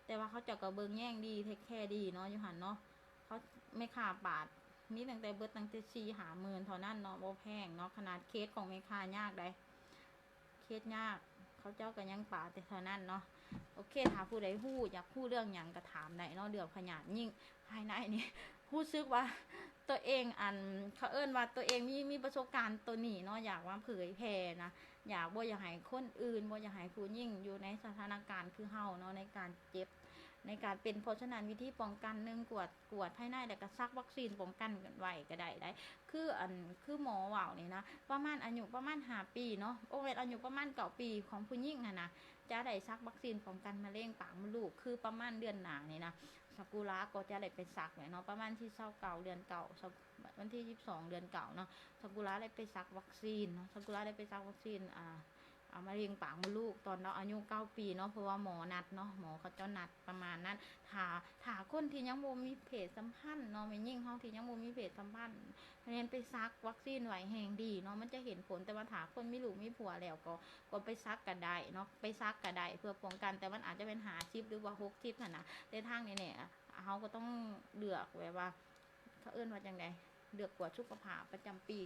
แต่ว่าเขาเจ้าก็เบิ่งแย่งดีเทคแคร์ดีเนาะอยู่หั่นเนาะเขาไม่ค่าบาทมีตั้งแต่เบิดตั้งแต่4-5 หมื่นเท่านั้นเนาะบ่แพงเนาะขนาดเคสของแม่ค้ายากได้เคสยากเขาเจ้าก็ยังปาแต่เท่านั้นเนาะโอเคถ้าผู้ใดฮู้อยากฮู้เรื่องหยังก็ถามได้เนาะเรื่องพยาธิยิ่งภายในนี่รู้สึกว่าตัวเองเขาเอิ้นว่าตัวเองมีประสบการณ์ตัวนี้เนาะอยากว่าเผยแพร่นะอยากให้คนอื่นบ่อยากให้ผู้ยิ่งอยู่ในสถานการณ์คือเฮาเนาะในการเจ็บในการเป็นเพราะฉะนั้นวิธีป้องกัน1กวดภายในแล้วก็ซักวัคซีนป้องกันกันไว้ก็ได้คือหมอว่าวนี่นะประมาณอายุประมาณ5 ปีเนาะโอ้ยอายุประมาณ9 ปีของผู้หญิงนะจะได้ซักวัคซีนป้องกันมะเร็งปากมดลูกคือประมาณเดือนหน้านี่นะซากุระก็จะได้ไปซักเนาะประมาณที่29เดือนเก่าวันที่22เดือนเก่าเนาะซากุระได้ไปซักวัคซีนเนาะซากุระได้ไปซักวัคซีนมะเร็งปากมดลูกตอนเราอายุ9 ปีเนาะเพราะว่าหมอนัดเนาะหมอเขาเจ้านัดประมาณนั้นถ้าคนที่ยังบ่มีเพศสัมพันธ์เนาะแม่ยิ่งเฮาที่ยังบ่มีเพศสัมพันธ์เรียนไปซักวัคซีนไว้แห่งดีเนาะมันจะเห็นผลแต่ว่าถ้าคนมีลูกมีผัวแล้วก็ไปซักก็ได้เนาะไปซักก็ได้เพื่อป้องกันแต่มันอาจจะเป็น50หรือว่า60นั่นน่ะแต่ทางนี้เนี่ยเฮาก็ต้องเลือกแบบว่าเขาเอิ้นว่าจังได๋เลือกกวดสุขภาพประจำปี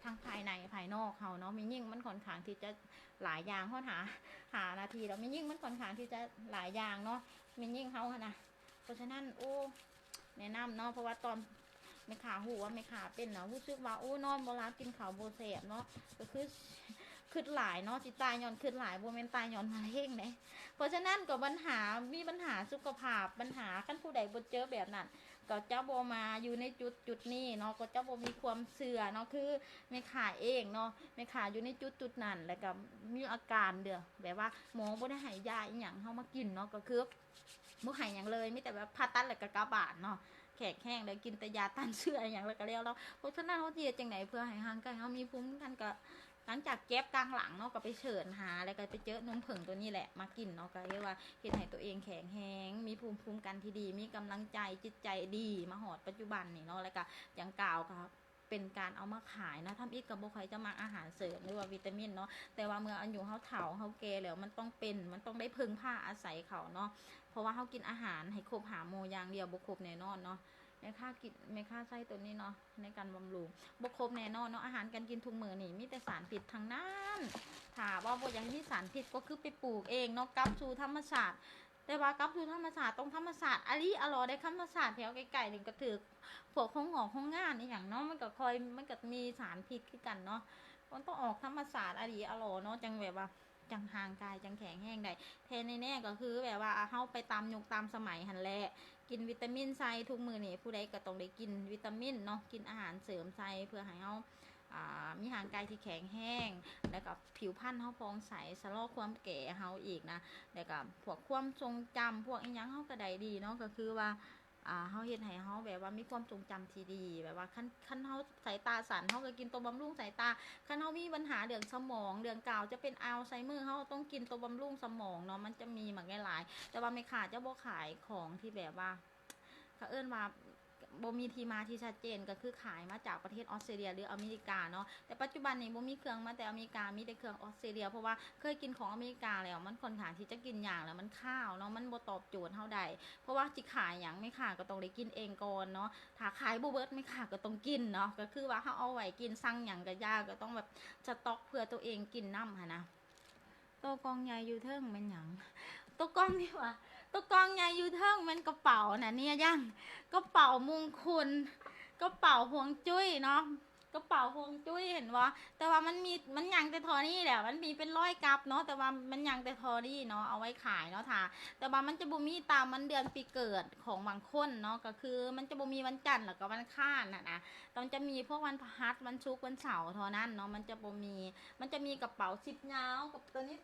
ทั้งภายในภายนอกเฮาเนาะมียิ่งมันค่อนข้างที่จะหลายอย่างเฮาหานาทีแล้วมียิ่งมันค่อนข้างที่จะหลายอย่างเนาะมียิ่งเฮานะเพราะฉะนั้นโอ้แนะนำเนาะเพราะว่าตอนไม่ขาหูว่าไม่ขาเป็นเนาะรู้สึกว่าโอ้นอนบ่หลับกินข้าวบ่แซ่บเนาะก็คือขึ้นหลายเนาะสิตายย้อนขึ้นหลายบ่แม่นตายย้อนมะเร็งเด้เพราะฉะนั้นก็มีปัญหาสุขภาพปัญหาคันผู้ใดบ่เจอแบบนั้นก็จะบ่มาอยู่ในจุดนี้เนาะก็จะบ่มีความเชื่อเนาะคือแม่ขาเองเนาะแม่ขาอยู่ในจุดนั้นแล้วก็มีอาการเด้อแบบว่าหมอบ่ได้ให้ยาอีหยังเฮามากินเนาะก็คือบ่ให้หยังเลยมีแต่แบบผ่าตัดแล้วก็กลับบ้านเนาะแขกแห้งแล้วกินแต่ยาต้านเชื้ออย่างแล้วก็แล้วเพราะฉะนั้นเฮาสิเฮ็ดจังไดเพื่อให้ร่างกายเฮามีภูมิคุ้มกันก็หลังจากเก็บกลางหลังเนาะก็ไปเฉินหาแล้วก็ไปเจอนมผงตัวนี้แหละมากินเนาะก็เรียกว่าเฮ็ดให้ตัวเองแข็งแรงมีภูมิคุ้มกันที่ดีมีกำลังใจจิตใจดีมาฮอดปัจจุบันนี่เนาะแล้วก็อย่างกล่าวครับเป็นการเอามาขายนะทำอีกกับบ่ค่อยจะมักอาหารเสริมหรือว่าวิตามินเนาะแต่ว่าเมื่ออายุเฮาเฒ่าเฮาแก่แล้วมันต้องได้พึ่งพาอาศัยเขาเนาะเพราะว่าเฮากินอาหารให้ครบ5 หมู่อย่างเดียวบ่ครบแน่นอนเนาะแม่ค่าใส่ตัวนี้เนาะในการบำรุงบ่ครบแน่นอนเนาะอาหารการกินทุกมื้อนี่มีแต่สารพิษทั้งนั้นถ้าว่าบ่อยากมีสารพิษก็คือไปปลูกเองเนาะกลับสู่ธรรมชาติแต่ แต่ว่ากลับสู่ธรรมศาสตร์ตรงธรรมศาสตร์อลีอร่อยได้ธรรมศาสตร์แถวไกลๆนี่ก็ถือพวกของหอกของงานนี่อย่างเนาะมันก็คอยมันก็มีสารพิษคือกันเนาะมันต้องออกธรรมศาสตร์อลีอร่อยเนาะจังแบบว่าจังห่างกายจังแข็งแห้งได้แทนแน่ๆก็คือแบบว่าเฮาไปตามยุคตามสมัยหันแหละกินวิตามินไซทุกมื้อนี่ผู้ใดก็ต้องได้กินวิตามินเนาะกินอาหารเสริมไซเพื่อให้เฮามีห่างกายที่แข็งแห้งแล้วก็ผิวพรรณเฮาฟองใสชะลอความแก่เฮาอีกนะแล้วก็พวกความทรงจำพวกอีหยังเฮาก็ได้ดีเนาะก็คือว่าเฮาเฮ็ดให้เฮาแบบว่ามีความทรงจำที่ดีแบบว่าคันเฮาสายตาสั้นเฮาก็กินตัวบำรุงสายตาคันเฮามีปัญหาเรื่องสมองเรื่องกาวจะเป็นอัลไซเมอร์เฮาต้องกินตัวบำรุงสมองเนาะมันจะมีหมากหลายแต่ว่าไม่ขาดจะบ่ขายของที่แบบว่าเขาเอิ้นว่าบ่มีที่มาที่ชัดเจนก็คือขายมาจากประเทศออสเตรเลียหรืออเมริกาเนาะแต่ปัจจุบันนี้บ่มีเครื่องมาแต่อเมริกามีแต่เครื่องออสเตรเลียเพราะว่าเคยกินของอเมริกาแล้วมันค่อนข้างที่จะกินอย่างแล้วมันข้าวเนาะมันบ่ตอบโจทย์เท่าใดเพราะว่าสิขายหยังไม่ค่ะก็ต้องได้กินเองก่อนเนาะถ้าขายบ่เบิดไม่ค่ะก็ต้องกินเนาะก็คือว่าเฮาเอาไว้กินสั่งหยังก็ยากก็ต้องแบบสต็อกเพื่อตัวเองกินนำหั่นนะโตกองใหญ่อยู่เทิงแม่นหยังโตกองนี่ว่าตัวกองใหญ่อยู่เทิงมันกระเป๋านะเนี่ยยังกระเป๋ามงคลกระเป๋าพวงจุ้ยเนาะกระเป๋าพวงจุ้ยเห็นว่าแต่ว่ามันยังแต่ทอนี่แหละมันมีเป็นร้อยกับเนาะแต่ว่ามันยังแต่ทอนี่เนาะเอาไว้ขายเนาะค่ะแต่ว่ามันจะบ่มีตามมันเดือนปีเกิดของบางคนเนาะก็คือมันจะบ่มีวันจันทร์แล้วก็วันค้านนะต้องจะมีพวกวันพฤหัสวันศุกร์วันเสาร์เท่านั้นเนาะมันจะบ่มีมันจะมีกระเป๋าซิปยาวกับตัวนี้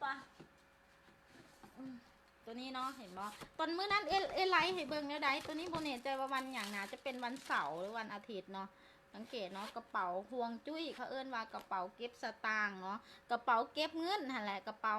ตัวนี้เนาะเห็นบ่ตอนมื้อนั้นเอไลท์ให้เบิ่งแล้วได้ตัวนี้บ่แน่ใจว่าวันหยังนะจะเป็นวันเสาร์หรือวันอาทิตย์เนาะสังเกตเนาะกระเป๋าพวงจุ้ยเขาเอิ้นว่ากระเป๋าเก็บสตางค์เนาะกระเป๋าเก็บเงินนั่นแหละกระเป๋า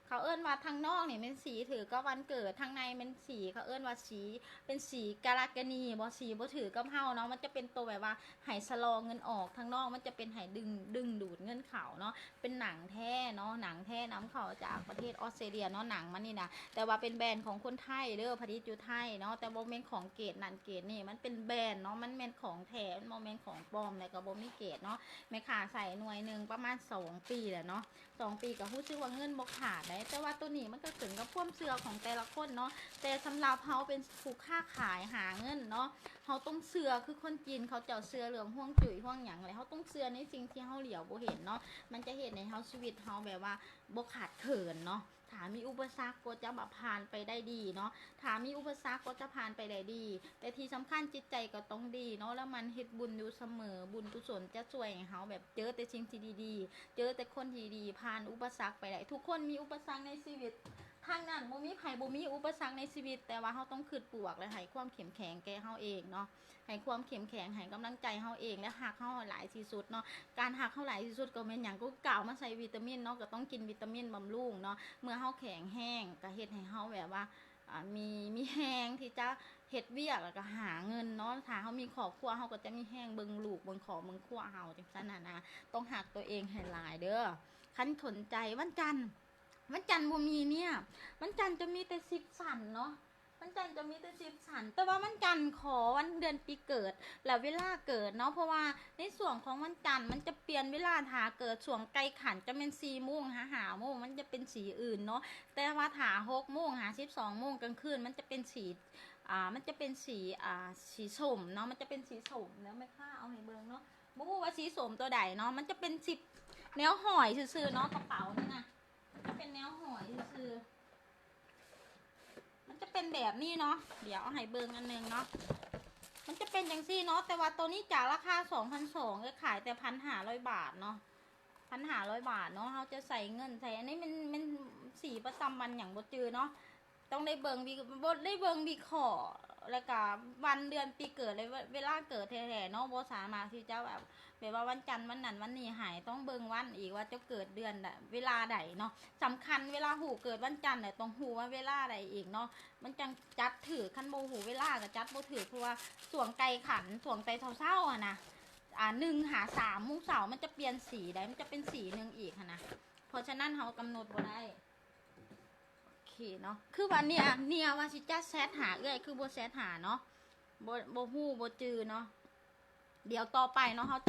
เขาเอิ้นว่าทางนอกนี่เป็นสีถือก็วันเกิดทางในเป็นสีเขาเอิ้นว่าสีเป็นสีกาลากนีบ่สีบ่ถือกับเฮาเนาะมันจะเป็นตัวแบบว่าให้สลอเงินออกทางนอกมันจะเป็นให้ดึงดูดเงินเข้าเนาะเป็นหนังแท้เนาะหนังแท้นำเข้าจากประเทศออสเตรเลียเนาะหนังมันนี่นะแต่ว่าเป็นแบรนด์ของคนไทยเด้อผลิตอยู่ไทยเนาะแต่บ่แม่นของเกรดนั่นเกรดนี่มันเป็นแบรนด์เนาะมันแม่นของแท้มันบ่แม่นของปลอมแล้วก็บ่มีเกรดเนาะแม่ค้าใส่หน่วยนึงประมาณ2ปีแหละเนาะ2ปีก็รู้สึกว่าเงินบ่ขาดได้แต่ว่าตัวนี้มันก็ขึ้นกับความเชื่อของแต่ละคนเนาะแต่สำหรับเฮาเป็นผู้ค้าขายหาเงินเนาะเฮาต้องเชื่อคือคนจีนเขาเจ้าเชื่อเรื่องห่วงจุ้ยห่วงหยังอะไรเฮาต้องเชื่อในสิ่งที่เฮาเหลียวบ่เห็นเนาะมันจะเห็นในเฮาชีวิตเฮาแบบว่าบ่ขาดเขินเนาะถ้ามีอุปสรรคก็จะแบบผ่านไปได้ดีเนาะถ้ามีอุปสรรคก็จะผ่านไปได้ดีแต่ที่สำคัญจิตใจก็ต้องดีเนาะแล้วมันเฮ็ดบุญอยู่เสมอบุญกุศลจะช่วยให้เฮาแบบเจอแต่สิ่งที่ดีๆเจอแต่คนที่ดีผ่านอุปสรรคไปได้ทุกคนมีอุปสรรคในชีวิตทางนั้นบ่มีไผบ่มีอุปสรรคในชีวิตแต่ว่าเฮาต้องคิดบวกและให้ความเข้มแข็งแก่เฮาเองเนาะให้ความเข้มแข็งให้กำลังใจเฮาเองและหักเฮาหลายที่สุดเนาะการหักเฮาหลายที่สุดก็แม่นหยังก็กล่าวมาใส่วิตามินเนาะก็ต้องกินวิตามินบำรุงเนาะเมื่อเฮาแข็งแห้งก็เฮ็ดให้เฮาแบบว่ามีแห้งที่จะเฮ็ดเวียกแล้วก็หาเงินเนาะถ้าเฮามีครอบครัวเฮาก็จะมีแห้งเบิ่งลูกเบิ่งครอบเบิ่งครัวเฮาจังซั่นน่ะนะต้องหักตัวเองให้หลายเด้อคันสนใจวันจันทร์บ่มีเนี่ยวันจันทร์จะมีแต่10สันเนาะวันจันทร์จะมีแต่10สันแต่ว่าวันจันทร์ขอวันเดือนปีเกิดแล้วเวลาเกิดเนาะเพราะว่าในส่วนของวันจันทร์มันจะเปลี่ยนเวลาถ้าเกิดช่วงไกลขันจะเป็น4 โมงหาโมงมันจะเป็นสีอื่นเนาะแต่ว่าถ้า6 โมงหา12 โมงกลางคืนมันจะเป็นสีมันจะเป็นสีสีส้มเนาะมันจะเป็นสีส้มแล้วไม่ค่าเอาให้เบิ่งเนาะบ่ฮู้ว่าสีส้มตัวใดเนาะมันจะเป็น10แนวหอยซื่อๆเนาะกระเป๋านี่นะจะเป็นแนวหอยซื่อมันจะเป็นแบบนี้เนาะเดี๋ยวเอาให้เบิ่งอันนึงเนาะมันจะเป็นอย่างซี่เนาะแต่ว่าตัวนี้จากราคา 2,200 ก็ขายแต่1,500 บาทเนาะ1,500 บาทเนาะเขาจะใส่เงินใส่อันนี้มันสีประจำวันอย่างบ่จือเนาะต้องได้เบิ่งวิเคราะห์แล้วก็วันเดือนปีเกิดเลยเวลาเกิดแท้ๆเนาะบ่สามารถที่จะแบบว่าวันจันทร์วันนั้นวันนี้หายต้องเบิ่งวันอีกว่าจะเกิดเดือนเวลาใดเนาะสำคัญเวลาหูเกิดวันจันทร์เนี่ยต้องหูว่าเวลาใดอีกเนาะมันจังจัดถือคันบ่หูเวลาก็จัดบ่ถือเพราะว่าสวงไก่ขันสวงไก่เช้าๆอ่ะนะ1 หา 3 โมงเช้ามันจะเปลี่ยนสีได้มันจะเป็นสีนึงอีกนะเพราะฉะนั้นเขากำหนดบ่ได้เนาะคือวันเนี้ยว่าสิจะแซดหาคือบ่แซดหาเนาะบ่ฮู้บ่จือเนาะเดี๋ยวต่อไปเนาะเขา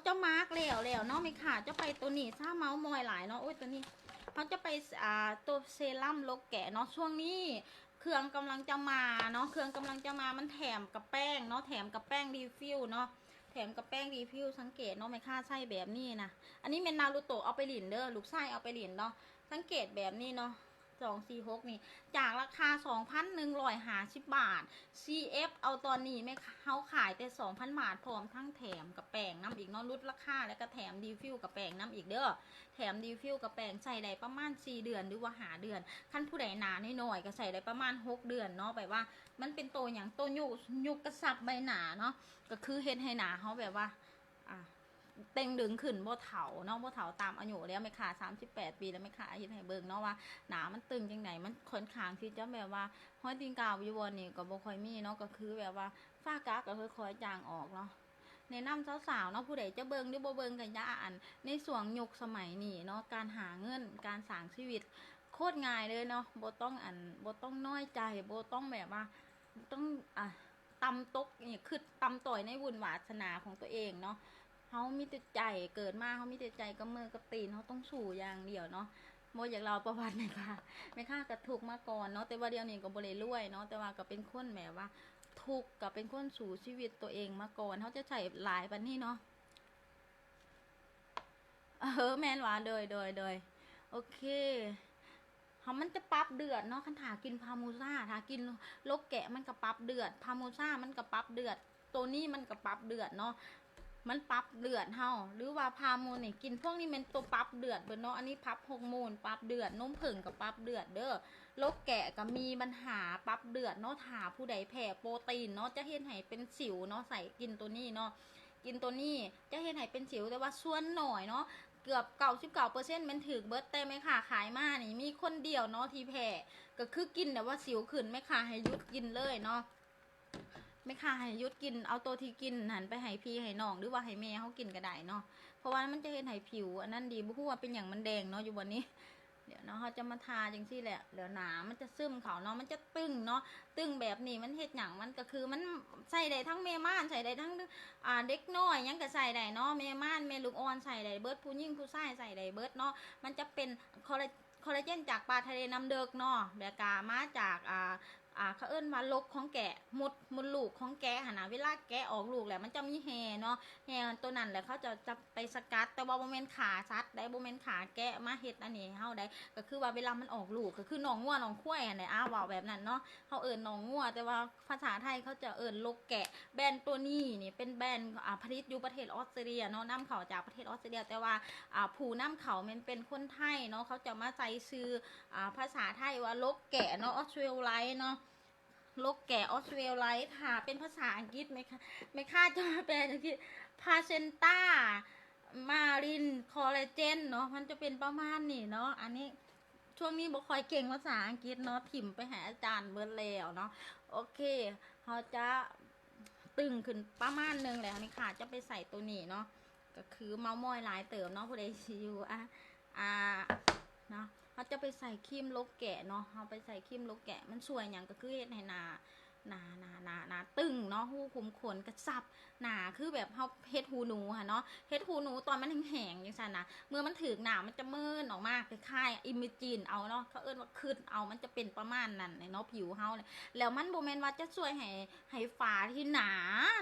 จะมาร์กแล้วเนาะไม่ค่ะจะไปตัวนี้ซ่าเมาส์มอยหลายเนาะโอ้ยตัวนี้เขาจะไปตัวเซรั่มลกแกะเนาะช่วงนี้ เครื่องกำลังจะมาเนาะเครื่องกำลังจะมามันแถมกับแป้งเนาะแถมกับแป้งรีฟิลเนาะแถมกับแป้งรีฟิลสังเกตเนาะไม่ค่าใช่แบบนี้นะอันนี้เป็นนารูโตะเอาไปหลินเด้อลูกไส้เอาไปหลินเนาะสังเกตแบบนี้เนาะ246นี่จากราคา 2,150 บาท CF เอาตอนนี้ไม่เขาขายแต่ 2,000 บาทพร้อมทั้งแถมกับแป้งน้ำอีกเนาะลดราคาแล้วก็แถมดีฟิลกับแป้งน้ำอีกเด้อแถมดีฟิลกับแป้งใส่ได้ประมาณ4 เดือนหรือว่า5 เดือนขั้นผู้ใดหนาหน่อยๆก็ใส่ได้ประมาณ6 เดือนเนาะแบบว่ามันเป็นตัวอย่างตัวยุกกระสับใบหนาเนาะก็คือเฮ็ดให้หนาเขาแบบว่าเต็งดึงขึ้นบ่เถาเนาะบ่เถาตามอายุแล้วไม่ขาด38 ปีแล้วไม่ขาดเฮ็ดให้เบิ่งเนาะว่าหนามันตึงจังไหนมันค่อนข้างที่จะแบบว่าห้อยตีนกาวอยู่บนนี่ก็บ่ค่อยมีเนาะก็คือแบบว่าฝ้ากาก็ค่อยๆจางออกเนาะแนะนำสาวๆเนาะผู้ใดจะเบิ่งหรือบ่เบิ่งกันอย่าอ่านในส่วนยุคสมัยนี้เนาะการหาเงินการสร้างชีวิตโคตรง่ายเลยเนาะบ่ต้องน้อยใจบ่ต้องแบบว่าต้องตำตกนี่คือตำต่อยในบุญวาสนาของตัวเองเนาะเขามีแต่ใจเกิดมาเขามีแต่ใจกับมือกับตีนเขาต้องสู่อย่างเดียวเนาะโมอย่างเราประวัติไหมคะไม่ค่ากระทุกมาก่อนเนาะแต่ว่าเดียวนี้ก็บริรวยเนาะแต่ว่าก็เป็นคนแบบว่าทุกข์กับเป็นคนสู่ชีวิตตัวเองมาก่อนเขาจะใส่หลายปันนี่เนาะแมนหวานโดยโอเคเขามันจะปรับเดือดเนาะคันถากินพามูซ่าถ้ากินลกแกะมันก็ปรับเดือดพามูซ่ามันก็ปรับเดือดตัวนี้มันก็ปรับเดือดเนาะมันปรับเดือดเฮาหรือว่าพามูนี่กินพวกนี้มันตัวปรับเดือดเบเนาะอันนี้พับฮอร์โมนปรับเดือดนมผึ่งกับปรับเดือดเด้อลกแกะก็มีปัญหาปรับเดือดเนาะถาผู้ใดแพ้โปรตีนเนาะจะเห็นให้เป็นสิวเนาะใส่กินตัวนี้เนาะกินตัวนี้จะเห็นให้เป็นสิวแต่ว่าส่วนหน่อยเนาะเกือบ99%มันถือเบิร์ตแต่ไม่ค่ะขายมานี่มีคนเดียวเนาะที่แพ้ก็คือกินแต่ว่าสิวขึ้นไม่ค่ะให้หยุดกินเลยเนาะไม่ค่ะให้หยุดกินเอาตัวที่กินหันไปให้พี่ให้น้องหรือว่าให้แม่เขากินก็ได้เนาะเพราะว่ามันจะเห็นให้ผิวอันนั้นดีบุ้ว่าเป็นอย่างมันแดงเนาะอยู่วันนี้เดี๋ยวเนาะเขาจะมาทาจังซี่แหละเดี๋ยวหนามันจะซึมเขาเนาะมันจะตึงเนาะตึงแบบนี้มันเห็ดอย่างมันก็คือมันใส่ได้ทั้งเมม่านใส่ได้ทั้งเด็กน้อยยังก็ใส่ได้เนาะเมม่านเมลูกอ่อนใส่ได้เบิร์ดผู้ยิ่งผู้ชายใส่ได้เบิร์ดเนาะมันจะเป็นคอลลาเจนจากปลาทะเลน้ำเดิกเนาะแบบกามาจากเขาเอิ้นว่าลกของแกะมุดลูกของแกะหนะเวลาแกะออกลูกแหละมันจะมีแฮเนาะแฮตัวนั้นแหละเขาจะไปสกัดแต่ว่าโมเมนต์ขาซัดได้โมเมนต์ขาแกะมาเฮ็ดอันนี้เฮาได้ก็คือว่าเวลามันออกลูกก็คือหนองงัวหนองข้วยอันไหนว่าแบบนั้นเนาะเขาเอิ้นหนองงัวแต่ว่าภาษาไทยเขาจะเอิ้นลกแกะแบรนด์ตัวนี้นี่เป็นแบรนด์ผลิตอยู่ประเทศออสเตรเลียเนาะนำเข้าจากประเทศออสเตรเลียแต่ว่าผู้นำเข้ามันเป็นคนไทยเนาะเขาจะมาใส่ชื่อภาษาไทยว่าลกแกะเนาะออสเตรเลียเนาะลกแกะออสเตรเลียค่ะเป็นภาษาอังกฤษไหมคะไม่ค่าจะมาแปลอังกฤษพาเซนต้ามารินคอลลาเจนเนาะมันจะเป็นประมาณนี้เนาะอันนี้ช่วงนี้บ่ค่อยเก่งภาษาอังกฤษเนาะถิ่มไปหาอาจารย์เบิร์ดแล้วเนาะโอเคเขาจะตึงขึ้นประมาณนึงแหละนี่ค่ะจะไปใส่ตัวนี้เนาะก็คือเมามอยหลายเติมเนาะผู้ใดซีอูเนาะเขาจะไปใส่ครีมลกแกะเนาะเขาไปใส่ครีมลกแกะมันสวยอย่างก็คือเฮ็ดให้หนาตึงเนาะหูขุมขนกระซับหนาคือแบบเขาเฮ็ดหูหนูค่ะเนาะเฮ็ดหูหนูตอนมันแห้งๆอย่างนั้นนะเมื่อมันถึงหนามันจะมืนออกมาคล้ายๆอิมเมจินเอาเนาะเขาเอิ้นว่าขึ้นเอามันจะเป็นประมาณนั้นเนาะผิวเฮาเนี่ยแล้วมันโบแมนว่าจะช่วยให้ฝ้าที่หนา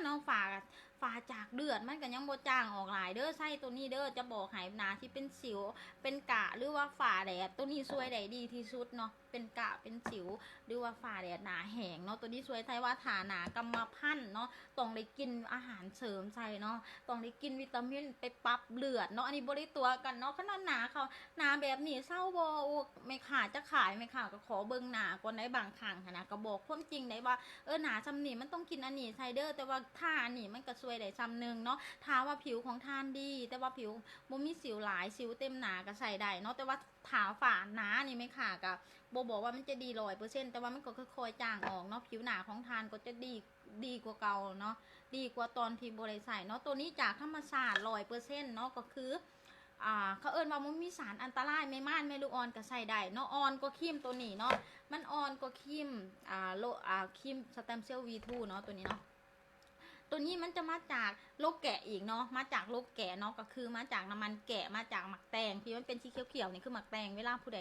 เนาะฝ้าจากเดือดมันก็ยังโบจางออกหลายเด้อใส่ตัวนี้เด้อจะบอกให้หนาที่เป็นสิวเป็นกะหรือว่าฝ้าแดดตัวนี้ช่วยได้ดีที่สุดเนาะเป็นกะเป็นสิวหรือว่าฝ้าแดดหนาแห้งเนาะตัวนี้ช่วยไทยว่าฐาหนากรรมพันธุ์เนาะต้องได้กินอาหารเสริมใส่เนาะต้องได้กินวิตามินไปปรับเลือดเนาะอันนี้บริตัวกันเนาะขนาดหนาเขาหนาแบบนี้เศร้าบ่ไม่ขาดจะขายไม่ขาดก็ขอเบิ่งหนาก่อนได้บางครั้งนะก็บอกความจริงได้ว่าหนาซ้ำนี่มันต้องกินอันนี้ไซเดอร์แต่ว่าถ้าอันนี้มันก็ช่วยได้ซ้ำนึงเนาะถ้าว่าผิวของทานดีแต่ว่าผิวบ่มีสิวหลายสิวเต็มหนาก็ใส่ได้เนาะแต่ว่าถาฝาหนานี่ไม่ขาดก็บอกว่ามันจะดี100%แต่ว่ามันก็ค่อยๆจางออกเนาะผิวหนาของทานก็จะดีกว่าเก่าเนาะดีกว่าตอนที่บริใส่เนาะตัวนี้จากธรรมชาติ100%เนาะก็คือเขาเอิ้นว่ามันมีสารอันตรายไม่ม่านไม่ลูกอ่อนก็ใส่ได้เนาะอ่อนก็ครีมตัวนี้เนาะมันอ่อนก็ครีมครีมสเต็มเซลล์ V2 เนาะตัวนี้เนาะ ตัวนี้มันจะมาจากโลกแกะอีกเนาะมาจากโลกแกะเนาะก็คือมาจากน้ำมันแกะมาจากหมักแตงที่มันเป็นสีเขียวๆนี่คือหมักแตงเวลาผู้ใด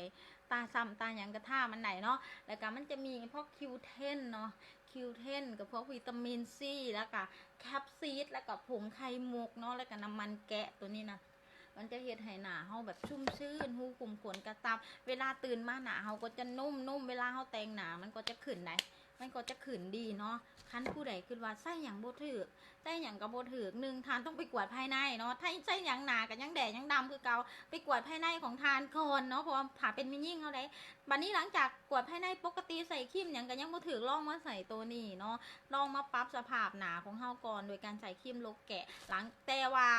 ตาซ้ำตาหยังกระท่ามันไหนเนาะแล้วก็มันจะมีพวกคิวเทนเนาะคิวเทนกับพวกวิตามินซีแล้วก็แคปซีดแล้วก็ผงไข่มุกเนาะแล้วก็น้ำมันแกะตัวนี้นะมันจะเฮ็ดให้หน้าเฮาแบบชุ่มชื่นหูขุมขนกระตับเวลาตื่นมาหน้าเฮาก็จะนุ่มเวลาเฮาแต่งหน้ามันก็จะขึ้นได้มันก็จะขึ้นดีเนาะคันผู้ใดคิดว่าใส่หยังบ่ถูกใส่หยังก็บ่ถูก1ทานต้องไปกวดภายในเนาะถ้าใส่หยังหนาก็ยังแดดยังดำคือเก่าไปกวดภายในของทานก่อนเนาะเพราะว่าผ่าเป็นมิยิ่งเฮาได้บัดนี้หลังจากกวดภายในปกติใส่ครีมหยังก็ยังบ่ถูกลองมาใส่ตัวนี้เนาะลองมาปรับสภาพหน้าของเฮาก่อนโดยการใส่ครีมโลแกะหลังแต่ว่า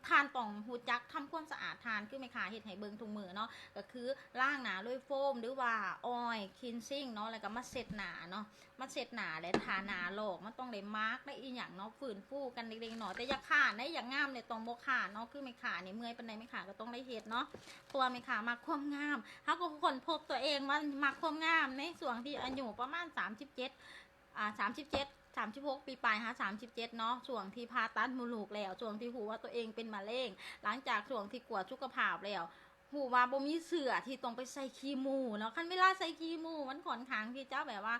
ทานต้องหูจักทำความสะอาดทานคือไม่ขาเฮ็ดให้เบิ่งทุกมือเนาะก็คือล้างหน้าด้วยโฟมหรือว่าออยล์คลีนซิ่งเนาะแล้วก็มาเช็ดหน้าเนาะมาเช็ดหน้าและทาหน้าโลกมันต้องได้มาร์กได้อีหยังเนาะฝืนฟูกันเด็กๆหน่อยแต่อย่าขาดได้อย่างงามเลยต้องบ่ขาดเนาะคือไม่ขานี่เมื่อยปานใดไม่ขาก็ต้องได้เฮ็ดเนาะเพราะว่าไม่ขามาความงามเฮาก็ค้นพบตัวเองว่ามักความงามในช่วงที่อายุประมาณ36 ปีปลาย37เนาะช่วงที่ผ่าตัดมดลูกแล้วช่วงที่หูว่าตัวเองเป็นมะเร็งหลังจากช่วงที่กวดสุขภาพแล้วหูว่าบ่มีเสื้อที่ต้องไปใส่คีมูเนาะคันเวลาใส่คีมูมันค่อนข้างที่จะแบบว่า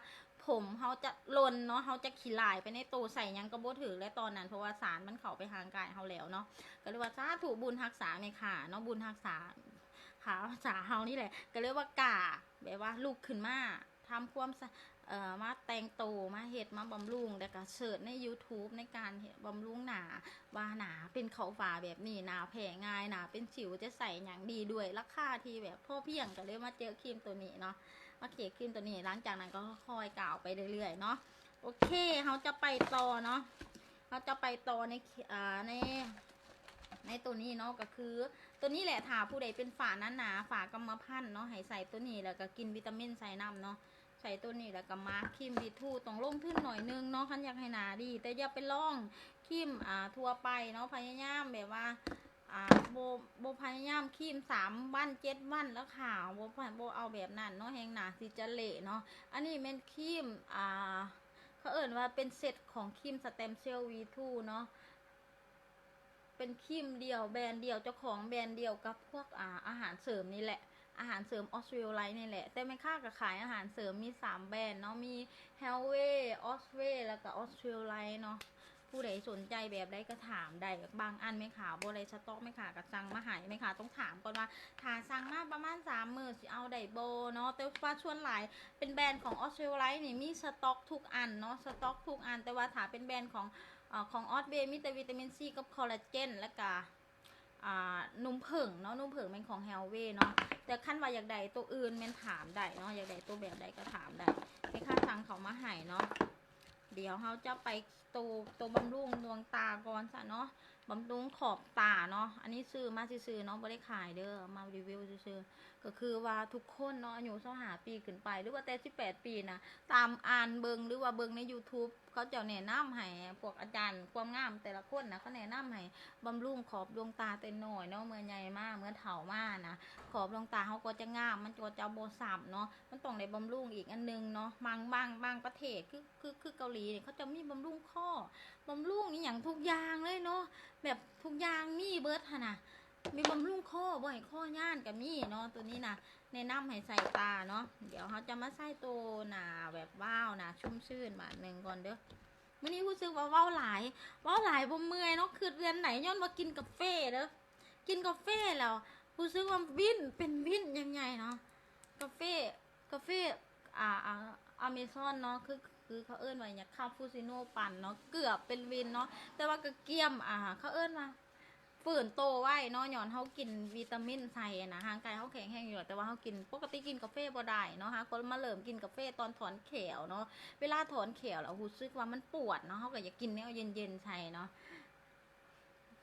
ผมเฮาจะลนเนาะเฮาจะขี้ลายไปในโตใส่ยังก็บ่ถึงและตอนนั้นเพราะว่าสารมันเข้าไปทางกายเฮาแล้วเนาะก็เลยว่าสาธุบุญรักษาแม่ค่ะเนาะบุญรักษาขาษาเฮานี่แหละก็เลยว่ากล้าแบบว่าลุกขึ้นมาทำความมาแต่งโตมาเฮ็ดมาบำรุงแล้วก็เสิร์ชใน YouTube ในการเฮ็ดบำรุงหน้าว่าหน้าเป็นขาวฟ้าแบบนี้หน้าแพ้ง่ายหน้าเป็นสิวจะใส่อย่างดีด้วยราคาที่แบบพอเพียงก็เลยมาเจอครีมตัวนี้เนาะมาเขียครีมตัวนี้หลังจากนั้นก็ค่อยๆกล่าวไปเรื่อยๆเนาะโอเคเขาจะไปต่อเนาะเขาจะไปต่อในตัวนี้เนาะก็คือตัวนี้แหละถ้าผู้ใดเป็นฝาหนาๆฝากรรมพันธุ์เนาะให้ใส่ตัวนี้แล้วก็กินวิตามินใส่น้ำเนาะใส่ตัวนี้แล้วก็มาครีมบีทูต้องลงทุนหน่อยนึงเนาะคันอยากให้หนาดีแต่อย่าไปลองครีมทั่วไปเนาะพยายามแบบว่าโบพยายามครีม3 วัน 7 วันแล้วขาวโบเอาแบบนั้นเนาะแหงหนาสิจะเละเนาะอันนี้เป็นครีมเขาเอ่นว่าเป็นเซตของครีมสเต็มเซลล์ V2 เนาะเป็นครีมเดียวแบรนด์เดียวเจ้าของแบรนด์เดียวกับพวกอาหารเสริมนี่แหละอาหารเสริมออสเตรเลียนี่แหละแต่ไม่ค่ากับขายอาหารเสริมมี3แบรนด์เนาะมี Healthway ออสเตรเลียแล้วก็ออสเตรเลียเนาะผู้ใดสนใจแบบใดก็ถามได้บางอันไม่ขาวบ่ได้สต็อกไม่ขากับสั่งมาหายไม่ขาต้องถามก่อนว่าถ้าสั่งมาประมาณ3 มื้อสิเอาได้บ่เนาะแต่ว่าส่วนหลายเป็นแบรนด์ของออสเตรเลียนี่มีสต็อกทุกอันเนาะสต็อกทุกอันแต่ว่าถ้าเป็นแบรนด์ของออสเบมีแต่วิตามินซีกับคอลลาเจนและก็นุ่มผึ่งเนาะนุ่มผึ่งเป็นของเฮลเวเนาะแต่ขั้นว่าอยากได้ตัวอื่นแม่นถามได้เนาะอยากได้ตัวแบบใดก็ถามได้ไม่ค่าสั่งเขามาให้เนาะเดี๋ยวเขาจะไปตัวบำรุงดวงตาก่อนซะเนาะบำรุงขอบตาเนาะอันนี้ซื้อมาซื้อเนาะไม่ได้ขายเด้อมารีวิวซื้อก็คือว่าทุกคนเนาะอายุ25 ปีขึ้นไปหรือว่าแต่18 ปีนะตามอ่านเบิงหรือว่าเบิงใน YouTube เขาจะแนะนำให้พวกอาจารย์ความงามแต่ละคนนะเขาแนะนำให้บำรุงขอบดวงตาแต่น้อยเนาะเมื่อใหญ่มากเมื่อเฒ่ามากนะขอบดวงตาเขาก็จะงามมันก็จะโบสับเนาะมันต้องในบำรุงอีกอันนึงเนาะบางประเทศคือเกาหลีเนี่ยเขาจะมีบำรุงข้อบำรุงนี่อย่างทุกอย่างเลยเนาะแบบทุกอย่างมีเบิร์ดนะมีบำรุงข้อบ่อยข้อย่านกับมีเนาะตัวนี้นะแนะนำให้ใส่ตาเนาะเดี๋ยวเขาจะมาใส่ตัวหนาแบบว้าวนะชุ่มชื่นบาทหนึ่งก่อนเด้อมื่อนี้รู้สึกว่าว้าวหลบ่เมื่อยเนาะคือเดือนไหนย้อนมากินกาแฟเด้อกินกาแฟแล้วรู้สึกว่าเป็นวินยังไงเนาะกาแฟอเมซอนเนาะคือเขาเอิ้นว่าอย่างคาปูชิโน่ปั่นเนาะเกือบเป็นวินเนาะแต่ว่ากระเกียมเขาเอิ้นว่าฝืนโตไว้เนาะย้อนเขากินวิตามินใส่นะร่างกายเขาแข็งแรงอยู่แต่ว่าเขากินปกติกินกาแฟบ่ได้เนาะฮะก็มาเริ่มกินกาแฟตอนถอนแขวเนาะเวลาถอนแขวแล้วรู้สึกว่ามันปวดเนาะเขาก็อยากกินแนวเย็นๆใส่เนาะ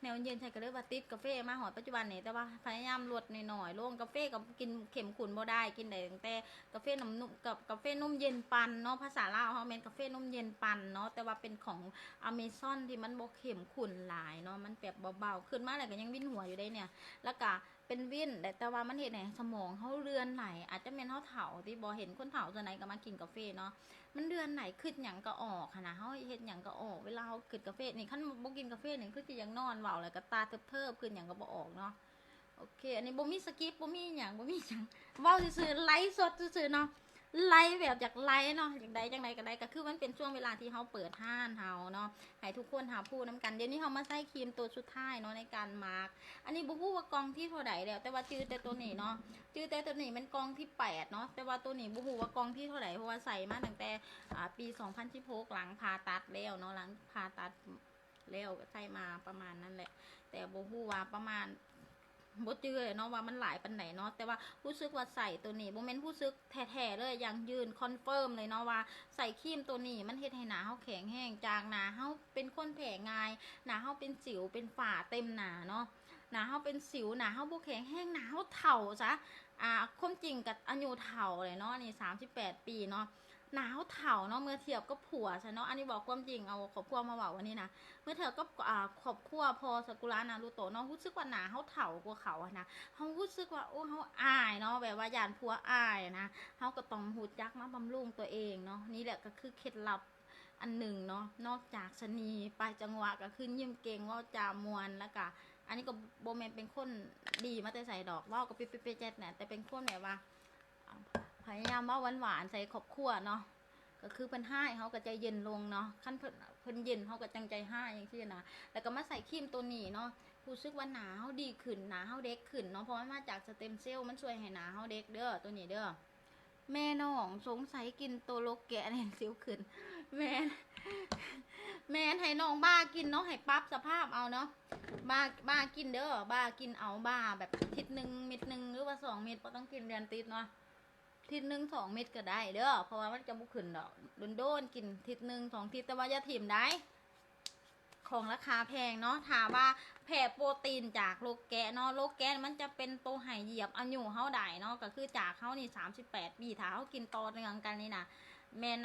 แนวเย็นใช่ก็เลยว่าติดกาแฟมาหอดปัจจุบันนี่แต่ว่าพยายามลดหน่อยๆลงกาแฟกับกินเข็มขุ่นบ่ได้กินได้ตั้งแต่กาแฟน้ำนุ่มกับกาแฟนมเย็นปั่นเนาะภาษาลาวเขาเป็นกาแฟนมเย็นปั่นเนาะแต่ว่าเป็นของอเมซอนที่มันบ่เข็มขุ่นหลายเนาะมันแบบเบาๆขึ้นมาแล้วก็ยังวินหัวอยู่ได้เนี่ยแล้วก็ เป็นวินแต่ว่ามันเห็นไหนสมองเขาเลือนไหนอาจจะเป็นเขาเถาที่บอเห็นคนเถาจะไหนก็มากินกาแฟเนาะมันเดือนไหนขึ้นหยังก็ออกค่ะนะเขาเห็นหยังก็ออกเวลาเขาขึ้นกาแฟนี่ขั้นบ่กินกาแฟนี่คือจะยังนอนเบาเลยก็ตาเทิบๆขึ้นหยังก็บ่ออกเนาะโอเคอันนี้บ่มีสกิปบ่มีหยังบ่มีหยังเว้าซื่อๆไลฟ์สดซื่อๆเนาะไลฟ์แบบจากไลฟ์เนาะจากใดจังใดก็ได้ก็คือมันเป็นช่วงเวลาที่เขาเปิดห้านเฮาเนาะให้ทุกคนหาพูดน้ำกันเดี๋ยวนี้เขามาใส่ครีมตัวสุดท้ายเนาะในการมาร์กอันนี้บ่ฮู้ว่ากองที่เท่าไหร่แล้วแต่ว่าจื้อแต่ตัวนี้เนาะจื้อแต่ตัวนี้มันกองที่8เนาะแต่ว่าตัวนี้บ่ฮู้ว่ากองที่เท่าไหร่เพราะว่าใส่มาตั้งแต่ปี2016หลังผ่าตัดแล้วเนาะหลังผ่าตัดแล้วใส่มาประมาณนั้นแหละแต่บ่ฮู้ว่าประมาณบ่จื้อเนาะว่ามันหลายปานไหนเนาะแต่ว่ารู้สึกว่าใส่ตัวนี้บ่แม่นรู้สึกแท้ๆเลยอย่างยืนคอนเฟิร์มเลยเนาะว่าใส่ครีมตัวนี้มันเฮ็ดให้หน้าเฮาแข็งแรงจางหน้าเฮาเป็นคนแพ้ง่ายหน้าเฮาเป็นสิวเป็นฝ้าเต็มหน้าเนาะหน้าเฮาเป็นสิวหน้าเฮาบ่แข็งแรงหน้าเฮาเฒ่าซะความจริงกับอายุเฒ่าเลยเนาะนี่38ปีเนาะหน้าเฮาเฒ่าเนาะเมื่อเทียบกับผัวซะเนาะอันนี้บอกความจริงเอาครอบครัวมาเว้าวันนี้นะเมื่อเทียบกับครอบครัวพอซากุระนารูโตะเนาะรู้สึกว่าหน้าเฮาเฒ่ากว่าเขาอะนะ เขารู้สึกว่าโอ้เขาอายเนาะแบบว่าย่านผัวอายนะเขาก็ต้องหูจักมาบำรุงตัวเองเนาะนี่แหละก็คือเคล็ดลับอันหนึ่งเนาะนอกจากชะนีปลายจังหวะก็คือยิ้มเก่งว่าจามวนแล้วก็อันนี้ก็โบแมนเป็นคนดีมาแต่ใส่ดอกว่าก็เป๊ะๆแจ๊ดเนี่ยแต่เป็นคนแบบว่าพยายามว่าหวานๆใส่ขอบขั้วเนาะก็คือเพิ่นให้เขาก็ใจเย็นลงเนาะขั้นเพิ่นเย็นเขาก็จังใจให้อย่างที่นะแล้วก็มาใส่ครีมตัวนี้เนาะ รู้สึกว่าหนาเขาดีขึ้นหนาเขาเด็กขึ้นเนาะเพราะมันมาจากสเต็มเซลล์มันช่วยให้หนาเขาเด็กเด้อตัวนี้เด้อแม่น้องสงสัยกินตัวโลแกะเห็นสิวขึ้นแม่แม่ให้น้องบ้ากินเนาะให้ปรับสภาพเอาเนาะบ้ากินเด้อบ้ากินเอาบ้าแบบทิศหนึ่งเม็ดหนึ่งหรือว่า2 เม็ดก็ต้องกินเดือนติดเนาะทิศหนึ่ง2 เม็ดก็ได้เด้อเพราะว่ามันจะบุขึ้นดอกโดนกินทิศหนึ่ง2 ทิศแต่ว่าอย่าถิ่มได้ของราคาแพงเนาะถามว่าแผ่โปรตีนจากโลแกะเนาะโลแกะมันจะเป็นตัวไห่เหยียบอายุเฮาได้เนาะก็คือจากเฮานี่38 ปีถ้าเฮากินต่อเนื่องกันนี่นะแม่น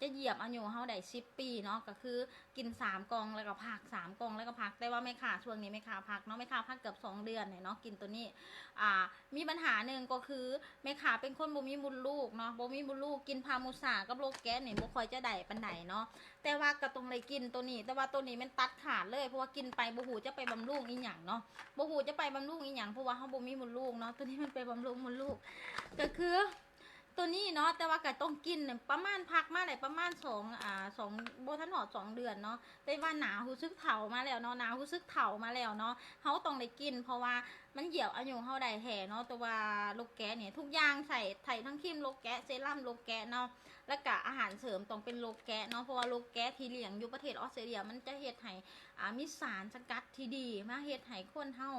จะเหยียบอายุเฮาได้10 ปีเนาะก็คือกิน3 กล่องแล้วก็พัก3 กล่องแล้วก็พักแต่ว่าไม่ขาช่วงนี้ไม่ขาพักเนาะไม่ขาพักเกือบ2 เดือนเนี่ยเนาะกินตัวนี้มีปัญหาหนึ่งก็คือแม่ขาเป็นคนบ่มีมดลูกเนาะบ่มีมดลูกกินพามูสากับโลแกะนี่บ่ค่อยจะได้ปานใดเนาะ แต่ว่าก็ต้องเลยกินตัวนี้แต่ว่าตัวนี้มันตัดขาดเลยเพราะว่ากินไปบ่หูจะไปบำรุงอีหยังเนาะบ่หูจะไปบำรุงอีหยังเพราะว่าเฮาบ่มีมดลูกเนาะตัวนี้มันไปบำรุงมดลูกก็คือตัวนี้เนาะแต่ว่าก็ต้องกินประมาณพักมาได้ประมาณ2บ่ทันหอด2 เดือนเนาะแต่ว่าหนาหูซึกเฒ่ามาแล้วเนาะหนาหูซึกเฒ่ามาแล้วเนาะเฮาต้องได้กินเพราะว่ามันเหยียบอายุเฮาได้แท้เนาะแต่ว่าโลแกะเนี่ยทุกอย่างใส่ทั้งครีมโลแกะเซรั่มโลแกะเนาะ แล้วก็อาหารเสริมต้องเป็นโลแกะเนาะเพราะว่าโลแกะที่เลี้ยงอยู่ประเทศออสเตรเลียมันจะเฮ็ดให้มีสารสกัดที่ดีมาเฮ็ดให้คนเฮา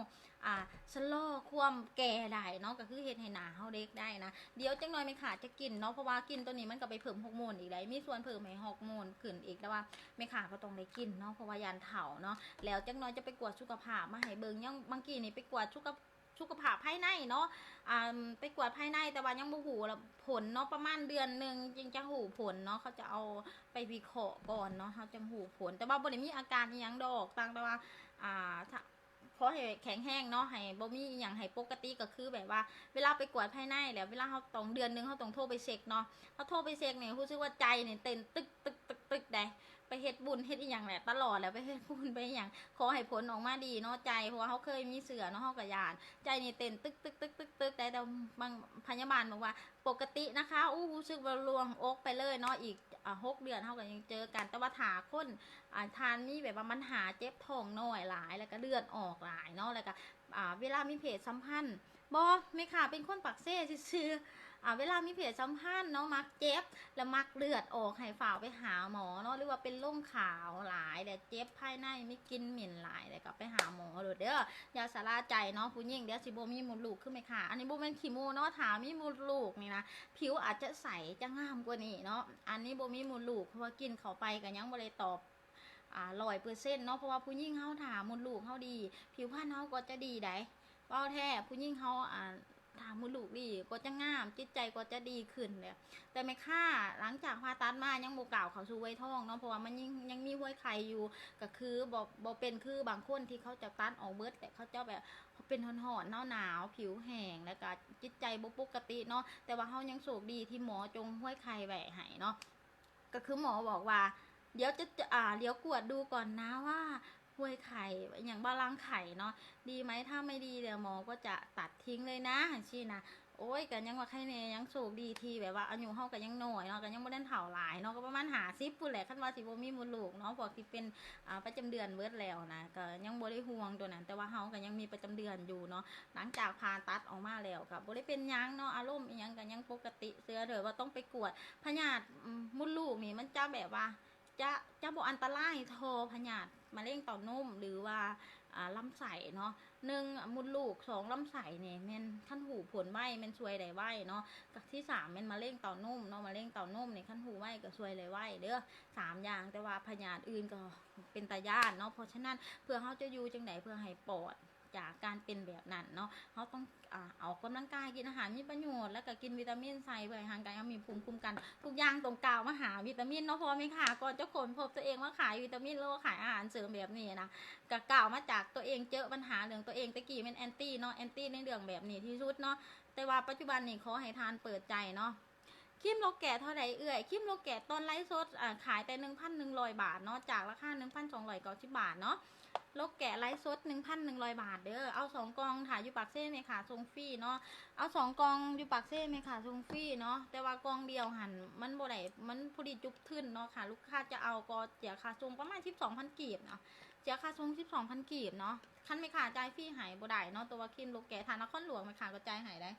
ชะลอความแก่ได้เนาะก็คือเฮ็ดให้หน้าเฮาเด็กได้นะเดี๋ยวจังน้อยไม่ขาดจะกินเนาะเพราะว่ากินตัวนี้มันก็ไปเพิ่มฮอร์โมนอีกได้มีส่วนเพิ่มให้ฮอร์โมนขึ้นอีกแต่ว่าไม่ขาดก็ต้องได้กินเนาะเพราะว่ายานเฒ่าเนาะแล้วจังน้อยจะไปกวดสุขภาพมาให้เบิ่งยังบางกี้นี่ไปกวดสุขภาพภายในเนาะไปกวดภายในแต่ว่ายังบ่ฮู้ผลเนาะประมาณเดือนนึงจึงจะฮู้ผลเนาะเขาจะเอาไปวิเคราะห์ก่อนเนาะเขาจะฮู้ผลแต่ว่าบ่ได้มีอาการอีหยังดอกต่างแต่ว่าขอให้แข็งแรงเนาะให้บ่มีอีหยังให้ปกติก็คือแบบว่าเวลาไปกวดภายในแล้วเวลาเขาต้องเดือนนึงเขาต้องโทรไปเช็คเนาะเขาโทรไปเช็คเนี่ยรู้สึกว่าใจเนี่ยเต้นตึกได้ไปเฮ็ดบุญเฮ็ดอีหยังแหละตลอดแล้วไปเฮ็ดบุญไปอีหยังขอให้ผลออกมาดีเนาะใจเพราะว่าเขาเคยมีเสือเนาะเขาก็ยาน ใจนี่เต้นตึกแต่บางพยาบาลบอกว่าปกตินะคะรู้สึกว่าลวงอกไปเลยเนาะอีก6 เดือนเท่ากันยังเจอกันแต่ว่าถาคนทานนี่แบบว่ามันหาเจ็บท้องน้อยหลายแล้วก็เลือดออกหลายเนาะแล้วก็เวลามีเพศสัมพันธ์บอไม่ค่ะเป็นคนปักเซ่ซื่อเวลามีเพศสัมพันธ์เนาะมักเจ็บแล้วมักเลือดออกให้ฝ่าไปหาหมอเนาะหรือว่าเป็นร่มขาวหลายแต่เจ็บภายในไม่กินหมิ่นหลายแล้วก็ไปหาหมอเด้อยาสาราใจเนาะผู้หญิงเดี๋ยวสิบ่มีมดลูกขึ้นไหมค่ะอันนี้บ่เป็นขี้มูเนาะถามีมดลูกนี่นะผิวอาจจะใสจะงามกว่านี้เนาะอันนี้บ่มีมดลูกเพราะว่ากินเข้าไปก็ยังบ่ได้ตอบ100%เนาะเพราะว่าผู้หญิงเฮาถามมดลูกเฮาดีผิวพรรณเฮาก็จะดีได้เว้าแท้ผู้หญิงเฮา ถามมดลูกดีก็จะงามจิตใจก็จะดีขึ้นเลยแต่ไม่ค่าหลังจากผ่าตัดมายังโบกล่าวเขาสู่ไว้ท้องเนาะเพราะว่ามันยังมีห้วยไข่อยู่ก็คือบอกเป็นคือบางคนที่เขาจะตัดออกเบิดแต่เขาจะแบบเขาเป็นห่อนๆหนาวผิวแห้งแล้วก็จิตใจบ่ปกติเนาะแต่ว่าเขายังโชคดีที่หมอจงห้วยไข่แหวะให้เนาะก็คือหมอบอกว่าเดี๋ยวจะเดี๋ยวกวดดูก่อนนะว่าห้วยไข่อย่างบาลังไข่เนาะดีไหมถ้าไม่ดีเดี๋ยวหมอก็จะตัดทิ้งเลยนะชี้นะโอ้ยกันยังว่าใครเนี่ยยังโชคดีที่แบบว่าอายุเฮากันยังน้อยเนาะกันยังบ่ได้เฒ่าหลายเนาะก็ประมาณ50พุ่นแหละคันว่าสิบ่มีมดลูกเนาะพวกที่เป็นประจำเดือนเบิดแล้วนะก็ยังบ่ได้ห่วงตัวนั้นแต่ว่าเฮาก็ยังมีประจำเดือนอยู่เนาะหลังจากผ่าตัดออกมาแล้วก็บ่ได้เป็นหยังเนาะอารมณ์อีหยังก็ยังปกติเสือเด้อว่าต้องไปกวดพยาธิมดลูกนี่มันจะแบบว่าจะบ่อันตรายเท่าพยาธิมะเร็งเต้านมหรือว่าลำไส้เนาะ1มดลูก2ลำไส้เนี่ยแม่นคันหูผลไว้แม่นช่วยได้ไว้เนาะกับที่3แม่นมะเร็งเต้านมเนาะมะเร็งเต้านมนี่คันหูไว้ก็ช่วยได้ไว้เด้อ3อย่างแต่ว่าพยาธิอื่นก็เป็นตาย่านเนาะเพราะฉะนั้นเพื่อเฮาจะอยู่จังได๋เพื่อให้ปลอดจากการเป็นแบบนั้นเนาะเขาต้องออกกำลังกายกินอาหารมีประโยชน์แล้วก็กินวิตามินใส่เพื่อให้ร่างกายมีภูมิคุ้มกันทุกอย่างตรงกล่าวมาหาวิตามินเนาะพอไหมค่ะก่อนจะค้นพบตัวเองว่าขายวิตามินแล้วขายอาหารเสริมแบบนี้นะก็กล่าวมาจากตัวเองเจอปัญหาเรื่องตัวเองตะกี้เป็นแอนตี้เนาะแอนตี้ในเรื่องแบบนี้ที่สุดเนาะแต่ว่าปัจจุบันนี้ขอให้ทานเปิดใจเนาะคิมโลแกะเท่าไหร่คิมโลแกะต้นไลฟ์สดขายแต่ 1,100 บาทเนาะจากราคา 1,290 บาทเนาะโลแกะไลฟ์สด 1,100 บาทเด้อเอา2กล่องถ่ายอยู่ปากเซ่ไหมค่ะทรงฟรีเนาะเอา2กล่องอยู่ปากเซ่ไหมค่ะทรงฟรีเนาะแต่ว่ากล่องเดียวหันมันบ่ได้มันพอดีจุบทึนเนาะค่ะลูกค้าจะเอาก็เสียค่าส่งประมาณ 12,000 กีบเนาะเสียค่าส่ง 12,000 กีบเนาะคันไหมค่ะจ่ายฟรีหายบ่ได้เนาะตัวคิมโลแกะทานนครหลวงไหมค่ะก็จ่ายหายได้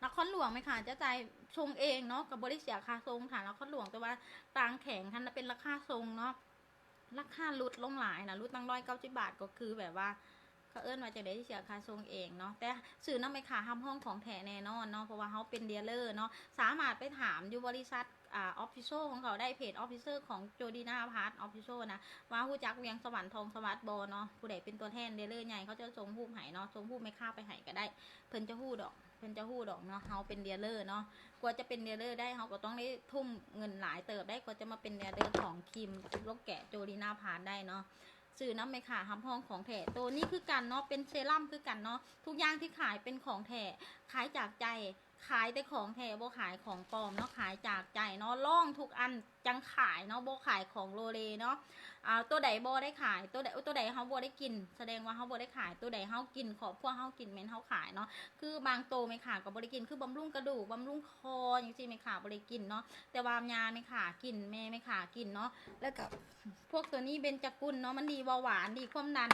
นครหลวงไหมค่ะจะจ่ายทรงเองเนาะกับบริเสียค่าทรงค่ะนครหลวงแต่ว่าต่างแข่งคันเป็นราคาทรงเนาะราคาลดลงหลายนะลดตั้ง190 บาทก็คือแบบว่าเขาเอิ้นว่าจะได้เสียค่าทรงเองเนาะแต่สื่อน้ำไม่ค่ะทำห้องของแท้แน่นอนเนาะเพราะว่าเขาเป็นเดีลเลอร์เนาะสามารถไปถามอยู่บริษัทออฟฟิเชียลของเขาได้เพจออฟฟิเชียลของโจดีนาพาร์ทออฟฟิเชียลนะว่าผู้จักเวียงสวรรค์ทองสวัสดิ์บเนาะผู้ใดเป็นตัวแทนเดลเลอร์ใหญ่เขาจะส่งผู้ให้เนาะส่งผู้ไม่ค่าไปให้ก็ได้เพิ่นจะฮู้ดอกเพิ่นจะฮู้ดอกเนาะเขาเป็นเดีลเลอร์เนาะกว่าจะเป็นเดีลเลอร์ได้เขาก็ต้องได้ทุ่มเงินหลายเติบได้กว่าจะมาเป็นเดีลเลอร์ของคิมลูกแกะโจดีนาพาร์ทได้เนาะซื้อน้ำไม่ขาทำห้องของแท้ตัวนี้คือกันเนาะเป็นเซรั่มคือกันเนาะทุกอย่างที่ขายเป็นของแท้ขายจากใจขายแต่ของแท้บ่ขายของปลอมเนาะขายจากใจเนาะล่องทุกอันจังขายเนาะบ่ขายของโลเลเนาะตัวใดบ่ได้ขายตัวใดเฮาบ่ได้กินแสดงว่าเฮาบ่ได้ขายตัวใดเฮากินขอบพวกเฮากินแม่นเฮาขายเนาะคือบางโตไม่ขาก็บ่ได้กินคือบำรุงกระดูกบำรุงคอจังซี่ไม่ขาบ่ได้กินเนาะแต่ว่ายาไม่ขากินแม่ไม่ขากินเนาะแล้วก็พวกตัวนี้เบญจกุลเนาะมันดีเบาหวานดีความดัน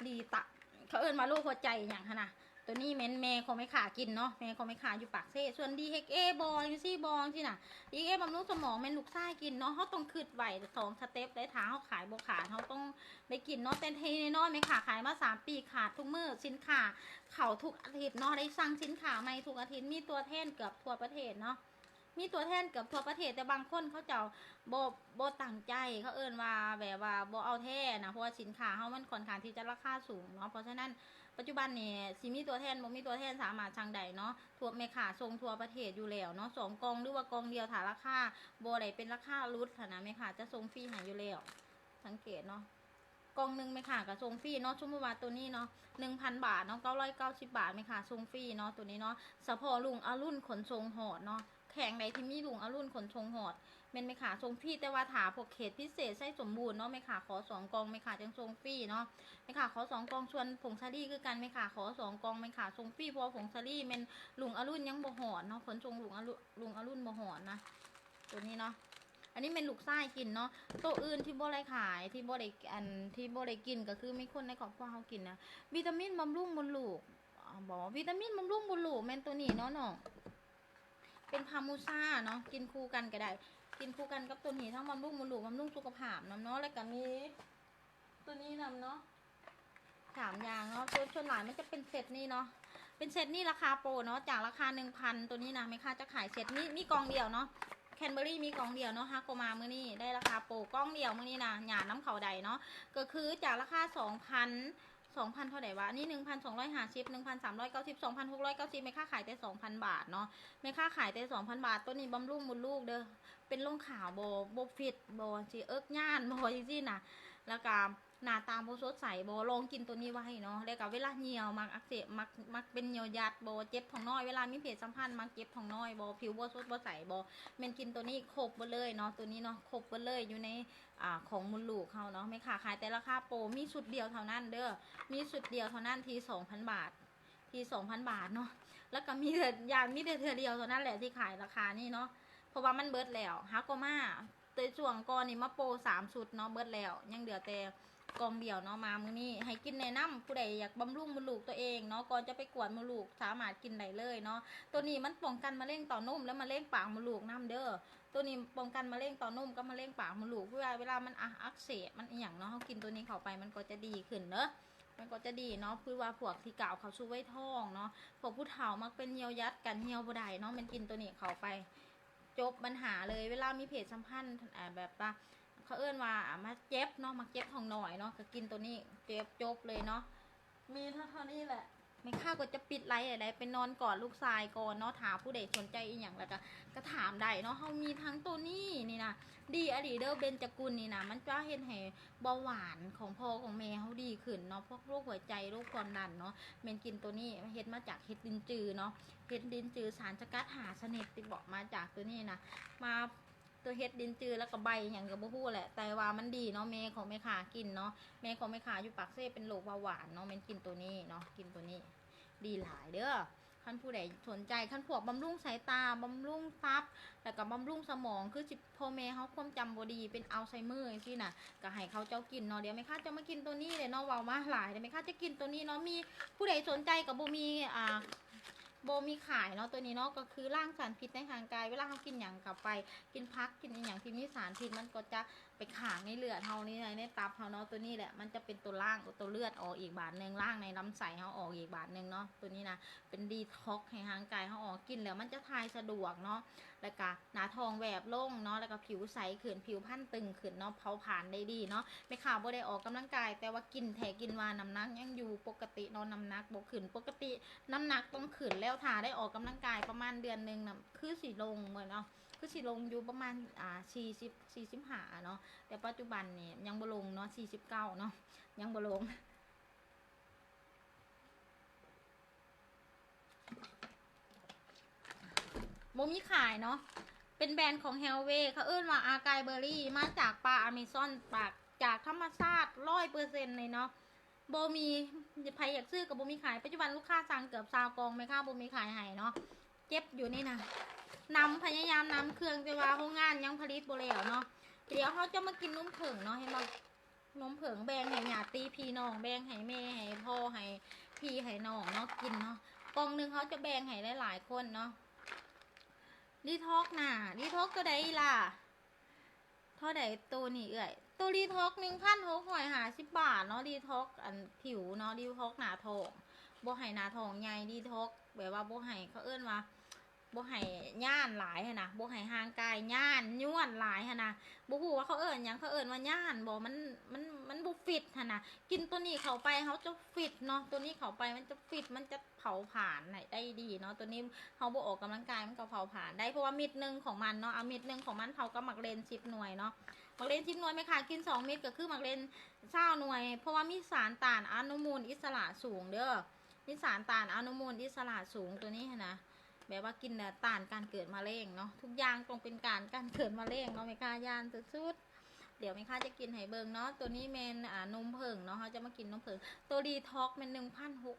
ดีตับเขาเอิ้นว่าโรคหัวใจอย่างหั่นน่ะตัวนี้แม่เขาไม่ขากินเนาะแม่เขาไม่ขาอยู่ปากเซ่ส่วน DHA บอลซี่บอลที่น่ะ DHA บำรุงสมองแม่ลูกไส้กินเนาะเขาต้องคืดไหว2 สเต็ปได้ทางเขาขายบ่ขาดเขาต้องได้กินเนาะแต่เทน้อยไม่ขาขายมา3 ปีขาดทุกมื้อสินค้าเขาทุกอาทิตย์เนาะได้สั่งสินค้าใหม่ทุกอาทิตย์มีตัวแทนเกือบทั่วประเทศเนาะมีตัวแทนเกือบทั่วประเทศแต่บางคนเขาเจ้าบ่ตั้งใจเขาเอิ้นว่าแบบว่าบ่เอาแท้นะเพราะว่าสินค้าเขามันค่อนข้างที่จะราคาสูงเนาะเพราะฉะนั้นปัจจุบันนี่สิมีตัวแทนบ่มีตัวแทนสามารถสั่งได้เนาะทั่วแม่ค้าส่งทั่วประเทศอยู่แล้วเนาะ2 กล่องหรือว่ากล่องเดียวถ้าราคาบ่ได้เป็นราคาลดนะแม่ค้าจะส่งฟรีให้อยู่แล้วสังเกตเนาะกล่องนึงแม่ค้าก็ส่งฟรีเนาะสมมุติว่าตัวนี้เนาะ 1,000 บาทเนาะ990 บาทแม่ค้าส่งฟรีเนาะตัวนี้เนาะเฉพาะลุงอรุณขนส่งหอดเนาะแข่งใดที่มีลุงอรุณขนส่งหอดแม่นแม่ค้าส่งฟรีแต่ว่าถาพวกเขตพิเศษใส่สมบูรณ์เนาะแม่ค้าขอ2 กล่องแม่ค้าจังส่งฟรีเนาะแม่ค้าขอ2 กล่องชวนผงซาลี่คือกันแม่ค้าขอ2 กล่องแม่ค้าส่งฟรีเพราะผงซาลี่แม่นลุงอรุณยังบ่หอดเนาะขนส่งลุงอรุณบ่หอดนะตัวนี้เนาะอันนี้เป็นลูกไส้กินเนาะตัวอื่นที่บ่ได้ขายที่บ่ได้กินก็คือมีคนในครอบครัวเขากินนะวิตามินบำรุงมดลูกบอกวิตามินบำรุงมดลูกแม่นตัวนี้เนาะน้องเป็นพามูซ่าเนาะกินคู่กันก็ได้กินคู่กันกับตัวนี้ทั้งบำรุงมดลูกบำรุงสุขภาพนำเนาะแล้วก็มีตัวนี้นำเนาะ3 อย่างเนาะตัวส่วนหลายมันจะเป็นเซตนี้เนาะเป็นเซตนี้ราคาโปรเนาะจากราคา 1,000 ตัวนี้นะไม่ค่าจะขายเซตนี้มีกล่องเดียวเนาะแคนเบอรี่มีกล่องเดียวเนาะฮาโกมามื้อนี้ได้ราคาโปรกล่องเดียวมื้อนี้นะหยาดน้ำเขาใดเนาะก็คือจากราคา 2,000เท่าไหร่วะนี่1,250 1,390 2,690ไม่ค่าขายแต่ 2,000 บาทเนาะไม่ค่าขายแต่ 2,000 บาทตัวนี้บำรุงมดลูกเด้อเป็นลงขาวโบฟิตโบสิเอิกย่านโบจริงๆนะแล้วก็หน้าตาโบสดใสโบลองกินตัวนี้ไว้เนาะแล้วก็เวลาเหี่ยวมักอักเสบมักเป็นเหี่ยวยัดโบเจ็บท้องน้อยเวลามีเพศสัมพันธ์มักเจ็บท้องน้อยโบผิวโบสดโบใสโบเมนกินตัวนี้ครบหมดเลยเนาะตัวนี้เนาะครบหมดเลยอยู่ในของมดลูกเขาเนาะไม่ค่ะขายแต่ราคาโปรมีชุดเดียวเท่านั้นเด้อมีชุดเดียวเท่านั้นที่ 2,000 บาทที่ 2,000 บาทเนาะแล้วก็มีแต่ยานมีแต่เธอเดียวเท่านั้นแหละที่ขายราคานี่เนาะเพราะว่ามันเบิดแล้วฮาโกมาแต่ช่วงก่อนนี่มาโปร3ชุดเนาะเบิดแล้วยังเหลือแต่กองเดียวเนาะมามื้อนี้ให้กินแนะนำผู้ใดอยากบำรุงมดลูกตัวเองเนาะก่อนจะไปกวดมดลูกสามารถกินได้เลยเนาะตัวนี้มันป้องกันมะเร็งเต้านมและมะเร็งปากมดลูกน้ำเด้อตัวนี้ป้องกันมะเร็งเต้านมกับมะเร็งปากมดลูกเวลามันอักเสบมันอีหยังเนาะเขากินตัวนี้เข้าไปมันก็จะดีขึ้นเนอะมันก็จะดีเนาะคือว่าพวกที่กล่าวเขาชูไว้ท้องเนาะพวกผู้เฒ่ามักเป็นเหี่ยวยัดกันเหี่ยวบ่ได้เนาะมันกินตัวนี้เข้าไปจบปัญหาเลยเวลามีเพศสัมพันธ์แบบว่าเขาเอื้นว่ามาเจ็บเนาะมาเจ็บท้องหน่อยเนาะก็กินตัวนี้เจ็บจบเลยเนาะมีเท่านี้แหละไม่ค่าก็จะปิดไลฟ์อะไรไปนอนก่อนลูกชายก่อนเนาะถามผู้ใดสนใจอีกอย่างแล้วก็ถามได้เนาะเขามีทั้งตัวนี้นี่นะดีอดีเดอร์เบนจกุลนี่นะมันจะเห็นให้เบาหวานของพ่อของแม่เขาดีขึ้นเนาะพวกโรคหัวใจโรคความดันเนาะเมนกินตัวนี้เฮ็ดมาจากเฮ็ดดินจือเนาะเฮ็ดดินจือสารสกัดหาสนิทติบอกมาจากตัวนี้นะมาตัวเฮ็ดดินจือแล้วก็ใบอย่างกับบ่ฮู้แหละแต่ว่ามันดีเนาะแม่ของแม่ขากินเนาะแม่ของแม่ขาอยู่ปากเซ่เป็นโรคเบาหวานเนาะเมนกินตัวนี้เนาะกินตัวนี้ดีหลายเด้อขั้นผู้ใดสนใจขั้นพวกบำรุงสายตาบำรุงฟับแล้วก็บำรุงสมองคือจิพ่อแม่เขาความจำบ่ดีเป็นอัลไซเมอร์จังซี่น่ะก็ให้เขาเจ้ากินเนาะเดี๋ยวแม่ค้าจะมากินตัวนี้เลยเนาะเว้ามาหลายเดี๋ยวแม่ค้าจะกินตัวนี้เนาะมีผู้ใดสนใจกับบ่มีโบมีขายเนาะตัวนี้เนาะก็คือร่างสารพิษในทางกายเวลาเขากินอย่างกลับไปกินพักกินอย่างที่มีสารพิษมันก็จะไปขังในเลือดเฮานี่ในตับเฮาเนาะตัวนี้แหละมันจะเป็นตัวล่างตัวเลือดออกอีกบาทนึงล่างในลำไส้เฮาออกอีกบาทนึงเนาะตัวนี้นะเป็นดีท็อกให้ทางกายเฮาออกกินแล้วมันจะทายสะดวกเนาะแล้วก็หนาทองแหวบลงเนาะแล้วก็ผิวใสขึ้นผิวพรรณตึงขึ้นเนาะเผาผลาญได้ดีเนาะไม่ข่าวบ่ได้ออกกำลังกายแต่ว่ากินแถกินวาน้ำหนักยังอยู่ปกติเนาะน้ำหนักบ่ขึ้นปกติน้ำหนักต้องขึ้นแล้วถ้าได้ออกกำลังกายประมาณเดือนนึงนะคือสิลงเหมือนเนาะคือสิลงอยู่ประมาณ45เนาะแต่ปัจจุบันเนี่ยยังบ่ลงเนาะ49เนาะยังบ่ลงโมมีขายเนาะเป็นแบรนด์ของ Helway เขาเอิ้นว่าอากายเบอร์รี่มาจากปลาอเมซอนปากจากธรรมชาติ100%เลยเนาะโบมีใครอยากซื้อกับโบมีขายปัจจุบันลูกค้าสั่งเกือบ20 กล่องไหมคะโบมีขายให้เนาะเก็บอยู่นี่นะพยายามนำเครื่องแต่ว่าโรงงานยังผลิตโบแล้วเนาะเดี๋ยวเขาจะมากินนมผงเนาะเห็นบ่นมผงแบ่งให้ญาติพี่น้องแบ่งให้แม่ให้พ่อให้พี่ให้น้องเนาะกินเนาะกล่องนึงเขาจะแบ่งให้หลายๆคนเนาะดีท็อกน่ะดีท็อกตัวใดล่ะเท่าใดตัวนี้ตัวดีท็อก1,650 บาทเนาะดีท็อกอันผิวเนาะดีท็อกหน้าท้องบ่ให้หน้าท้องใหญ่ดีท็อกแบบว่าบ่ให้เขาเอิ้นว่าบ่ให้ย่านหลายหั่นนะบ่ให้ห่างกายย่านย้วนหลายหั่นนะบ่ฮู้ว่าเขาเอิ้นหยังเขาเอิ้นว่าย่านบ่มันบ่ฟิตหั่นนะกินตัวนี้เข้าไปเขาจะฟิตเนาะตัวนี้เข้าไปมันจะฟิตมันจะเผาผลาญได้ดีเนาะตัวนี้เขาบ่ออกกำลังกายมันก็เผาผลาญได้เพราะว่าเม็ดนึงของมันเนาะเอาเม็ดนึงของมันเผากับหมักเลน10 หน่วยเนาะหมักเลน10 หน่วยไหมคะกิน2 เม็ดก็คือหมักเลน20 หน่วยเพราะว่ามีสารต้านอนุมูลอิสระสูงเด้อมีสารต้านอนุมูลอิสระสูงตัวนี้นะแบบว่ากินเนี่ยต้านการเกิดมะเร็งเนาะทุกอย่างต้องเป็นการเกิดมะเร็งเนาะไม่ค่ายานสุดๆเดี๋ยวไม่ค่าจะกินไห้เบิงเนาะตัวนี้เมนนมผงเนาะเขาจะมากินนมผงตัวดีท็อกเป็น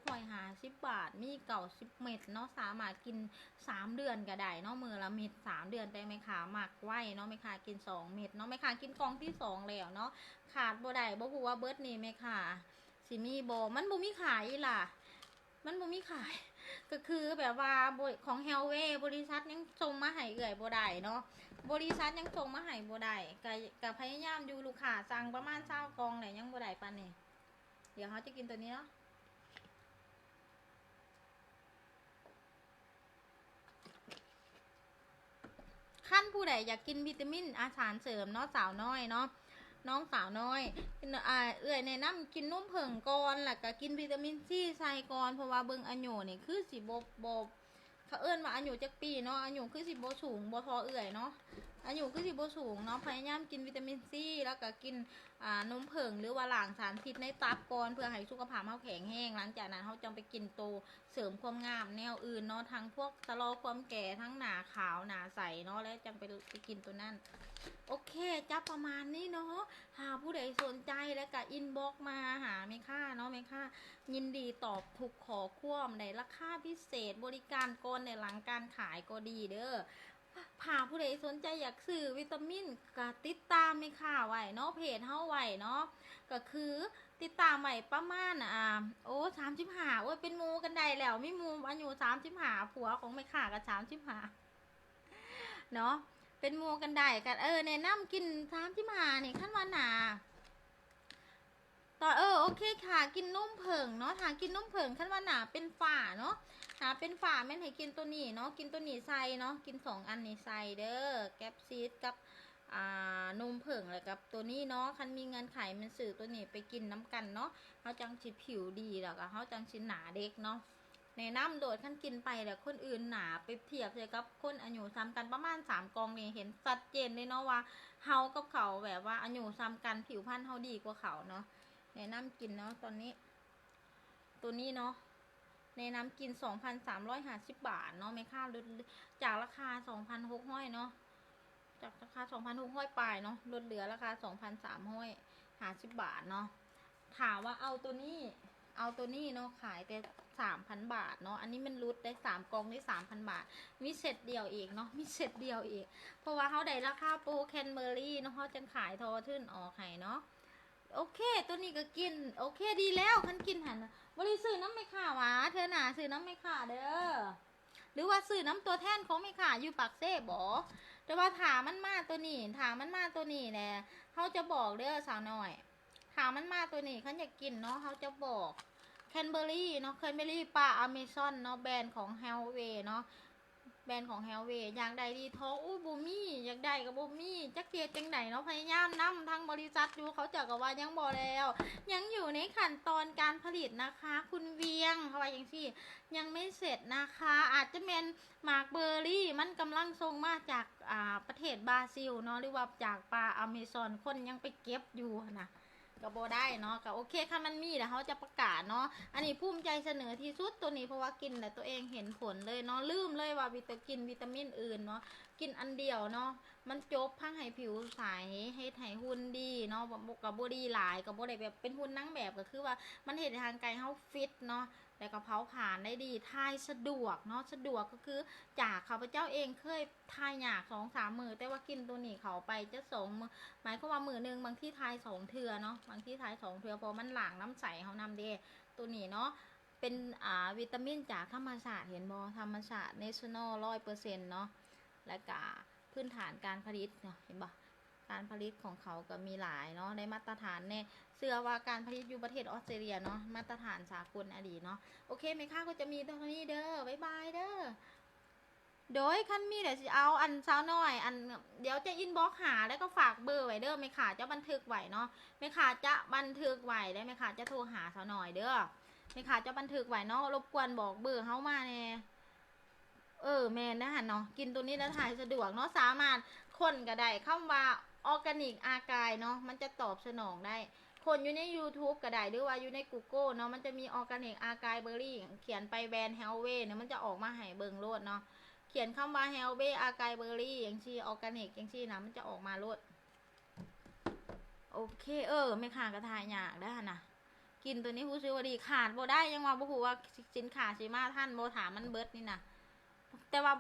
1,650 บาทมี90 เม็ดเนาะสามารถกิน3 เดือนก็ได้เนาะมือละเม็ด3 เดือนแต่ไม่ขาหมักไว้เนาะไม่ขากิน2 เม็ดเนาะไม่ขากินกล่องที่2แล้วเนาะขาดบ่ได้บ่ฮู้ว่าเบิร์ดนี่ไม่ขาสิมีบ่มันบ่มีขายอีล่ะมันบ่มีขายก็คือแบบว่าของ Helway บริษัทยังส่งมาให้เอื่อยบ่ได้เนาะบริษัทยังส่งมาให้บ่ได้ก็พยายามอยู่ลูกค้าสั่งประมาณ20 กล่องแหละยังบ่ได้ปานนี้เดี๋ยวเขาจะกินตัวนี้เนาะขั้นผู้ใดอยากกินวิตามินอาหารเสริมเนาะสาวน้อยเนาะ น้องสาวน้อยเอื้อยแนะนำกินนมเผิงก่อนแล้วก็กินวิตามินซีใส่ก่อนเพราะว่าเบิ่งอายุนี่คือสิบ่เขาเอิ้นว่าอายุจักปีเนาะอายุคือสิบ่สูงบ่ทอเอื้อยเนาะอายุคือสิบ่สูงเนาะพยายามกินวิตามินซีแล้วก็กินนมเผิงหรือว่าล้างสารพิษในตับก่อนเพื่อให้สุขภาพเฮาแข็งแรงหลังจากนั้นเฮาจังไปกินโตเสริมความงามแนวอื่นเนาะทั้งพวกชะลอความแก่ทั้งหน้าขาวหน้าใสเนาะแล้วจังไปกินตัวนั้นโอเคจับประมาณนี้เนาะหาผู้ใดสนใจแล้วก็อินบ็อกมาหาแม่ค้าเนาะแม่ค้ายินดีตอบทุกขอความในราคาพิเศษบริการก่อนในหลังการขายก็ดีเด้อหาผู้ใดสนใจอยากซื้อวิตามินก็ติดตามแม่ค้าไว้เนาะเพจเฮาไว้เนาะก็คือติดตามไว้ประมาณ35โอ้ยเป็นหมู่กันได้แล้วมีหมู่อายุ35ผัวของแม่ค้าก็35เนาะเป็นหมู่กันได้กันแนะนำกิน35นี่ขั้นว่าหนาต่อโอเคค่ะกินนุ่มเผิงเนาะถ้ากินนุ่มเผิงขั้นว่าหนาเป็นฝ่าเนาะหาเป็นฝ่าแม่นให้กินตัวนี้เนาะกินตัวนี้ใส่เนาะกิน2อันนี้ใส่เด้อแก๊ปซีดกับนมเผิงแล้วกับตัวนี้เนาะคันมีเงินไขมันสื่อตัวนี้ไปกินน้ำกันเนาะเขาจังสิผิวดีแล้วก็เขาจังสิหนาเด็กเนาะแนะนำโดดขั้นกินไปแล้วคนอื่นหนาไปเทียบเลยกับคนอายุซ้ำกันประมาณ3กองนี่เห็นชัดเจนเลยเนาะว่าเฮากับเขาแบบว่าอายุซ้ำกันผิวพรรณเฮาดีกว่าเขาเนาะแนะนำกินเนาะตอนนี้ตัวนี้เนาะแนะนำกิน 2,350 บาทเนาะไม่ค่าลดจากราคา 2,600เนาะจากราคา 2,600 ปลายเนาะลดเหลือราคา 2,350 บาทเนาะถามว่าเอาตัวนี้เนาะขายแต่ 3,000 บาทเนาะอันนี้มันลดได้3กองได้ 3,000 บาทมีเซตเดียวอีกเนาะมีเซตเดียวอีกเพราะว่าเขาได้ราคาโปรแคนเบอรี่เนาะเขาจะขายทอทึ่นออกให้เนาะโอเคตัวนี้ก็กินโอเคดีแล้วคันกินหันบริซื้อน้ำไม่ข่าวะเธอหนาซื้อน้ำไม่ข่าเด้อหรือว่าซื้อน้ำตัวแทนของไม่ข่าอยู่ปากเซ่บอแต่ว่าถามมันมาตัวนี้แหละเขาจะบอกเด้อสาวน้อยถามมันมาตัวนี้เขาอยากกินเนาะเขาจะบอกแคนเบอรี่เนาะแคนเบอรี่ปลาอเมซอนเนาะแบรนด์ของเฮลเวย์เนาะแบรนด์ของเฮลเวย์อยากได้ดีท้องบูมี่อยากได้กับบูมี่จักเทียจังไหนเนาะพยายามนำทางบริษัทอยู่เขาจะกับว่ายังบอแล้วยังอยู่ในขั้นตอนการผลิตนะคะคุณเวียงเขาว่าอย่างที่ยังไม่เสร็จนะคะอาจจะเป็นหมากเบอร์รี่มันกำลังส่งมาจากประเทศบราซิลเนาะหรือว่าจากป่าอเมซอนคนยังไปเก็บอยู่นะก็บ่ได้เนาะก็โอเคค่ะมันมีแล้วเขาจะประกาศเนาะอันนี้ภูมิใจเสนอที่สุดตัวนี้เพราะว่ากินแต่ตัวเองเห็นผลเลยเนาะลืมเลยว่าวิตามินอื่นเนาะกินอันเดียวเนาะมันจบพังให้ผิวใสให้หุ่นดีเนาะกับบอดี้หลายกับบอดี้แบบเป็นหุ่นนั่งแบบก็คือว่ามันเห็นทางไกลเขาฟิตเนาะแต่ก็เผาผลาญได้ดีทายสะดวกเนาะสะดวกก็คือจากข้าพเจ้าเองเคยทายยาก2-3 มื้อแต่ว่ากินตัวนี้เขาไปจะ2 มื้อหมายความว่ามื้อนึงบางที่ทาย2 เทื่อเนาะบางที่ทาย2 เทื่อเพราะมันหลั่งน้ำใสเขานำเดตัวนี้เนาะเป็นวิตามินจากธรรมชาติเห็นบ่ธรรมชาติ National 100%เนาะและก็พื้นฐานการผลิตเนาะเห็นบ่การผลิตของเขาก็มีหลายเนาะในมาตรฐานเนี่ยเชื่อว่าการผลิตอยู่ประเทศออสเตรเลียเนาะมาตรฐานสากลอดีเนาะโอเคไหมคะก็จะมีตรงนี้เด้อบ๊ายบายเด้อโดยคันมีเดี๋ยวจะเอาอันเช้าน้อยอันเดี๋ยวจะอินบ็อกหาแล้วก็ฝากเบอร์ไว้เด้อไม่ค่ะจะบันทึกไว้เนาะไม่ค่ะจะบันทึกไว้ได้ไหมค่ะจะโทรหาเช้าน้อยเด้อไม่ค่ะจะบันทึกไว้เนาะรบกวนบอกเบอร์เขามาเนี่ยแมนนะฮะเนาะกินตัวนี้แล้วถ่ายสะดวกเนาะสามารถคนก็ได้คำว่าออร์แกนิกอากายเนาะมันจะตอบสนองได้คนอยู่ใน YouTube ก็ได้หรือว่าอยู่ใน Google เนาะมันจะมีออร์แกนิกอากายเบอร์รี่เขียนไปแบรนด์เฮลเวย์เนี่ยมันจะออกมาให้เบิ่งโลดเนาะเขียนคำว่าเฮลเวย์อากายเบอร์รี่อย่างที่ออร์แกนิกอย่างที่นะมันจะออกมาโลดโอเคไม่ขาดกระทายยากได้นะกินตัวนี้ผู้ซื้อว่าดีขาดบ่ได้ยังว่าบ่ฮู้ว่าสินค้าสิมาท่านบ่ถามมันเบิดนี่นะแต่ว่า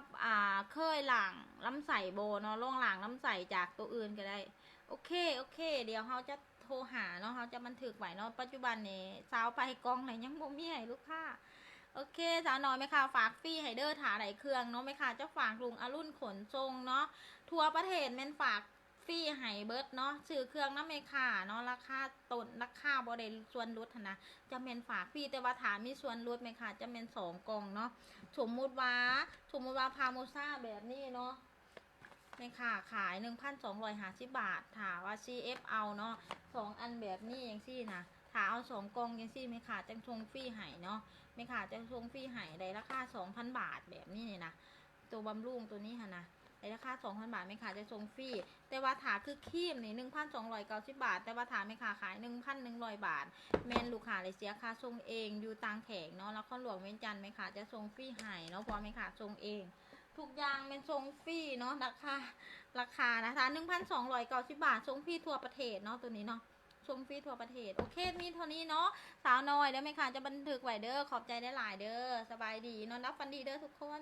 เคยหลังล้ำใส่โบเนาะล่วงหลังล้ำใส่จากตัวอื่นก็ได้โอเคเดี๋ยวเขาจะโทรหาเนาะเขาจะบันทึกไว้เนาะปัจจุบันนี้สาวไปกองไหนยังบ่มีให้ลูกค้าโอเคสาวน้อยไหมคะฝากฟรีให้เด้อถาไหนเครื่องเนาะไหมคะจะฝากลุงอรุณขนส่งเนาะทั่วประเทศแม่นฝากฟรีให้เบิร์ดเนาะซื้อเครื่องน้ำไหมคะเนาะราคาต้นราคาบ่ได้ส่วนลดนะจะเป็นฝากฟรีแต่ว่าถามมีส่วนลดไหมคะจะเป็น2 กล่องเนาะสมมุติว่าพาโมซ่าแบบนี้เนาะ แม่ค่ะขาย 1,250 บาทถามว่า CF เอาเนาะ2อันแบบนี้อย่างซี่นะถ้าเอา2กล่องอย่างซี่แม่ค่ะจังทรงฟรีให้เนาะแม่ค่ะจังทรงฟรีให้ได้ราคา 2,000 บาทแบบนี้นี่นะตัวบำรุงตัวนี้ค่ะนะในราคา 2,000 บาทแม่ค่ะจะส่งฟรีแต่ว่าถาคือครีมนี่ 1,290 บาทแต่ว่าถาแม่ค่ะขาย 1,100 บาทแมนลูกค้าเลยเสียค่าส่งเองอยู่ต่างแขกเนาะแล้วก็หลวงเวียงจันทร์แม่ค่ะจะส่งฟรีให้เนาะเพราะแม่ค่ะส่งเองทุกอย่างเป็นส่งฟรีเนาะราคานะคะ 1,290 บาทส่งฟรีทั่วประเทศเนาะตัวนี้เนาะส่งฟรีทั่วประเทศโอเคมีเท่านี้เนาะสาวน้อยเด้อแม่ค่ะจะบันทึกไว้เด้อขอบใจได้หลายเด้อสบายดีนอนรับฝันดีเด้อทุกคน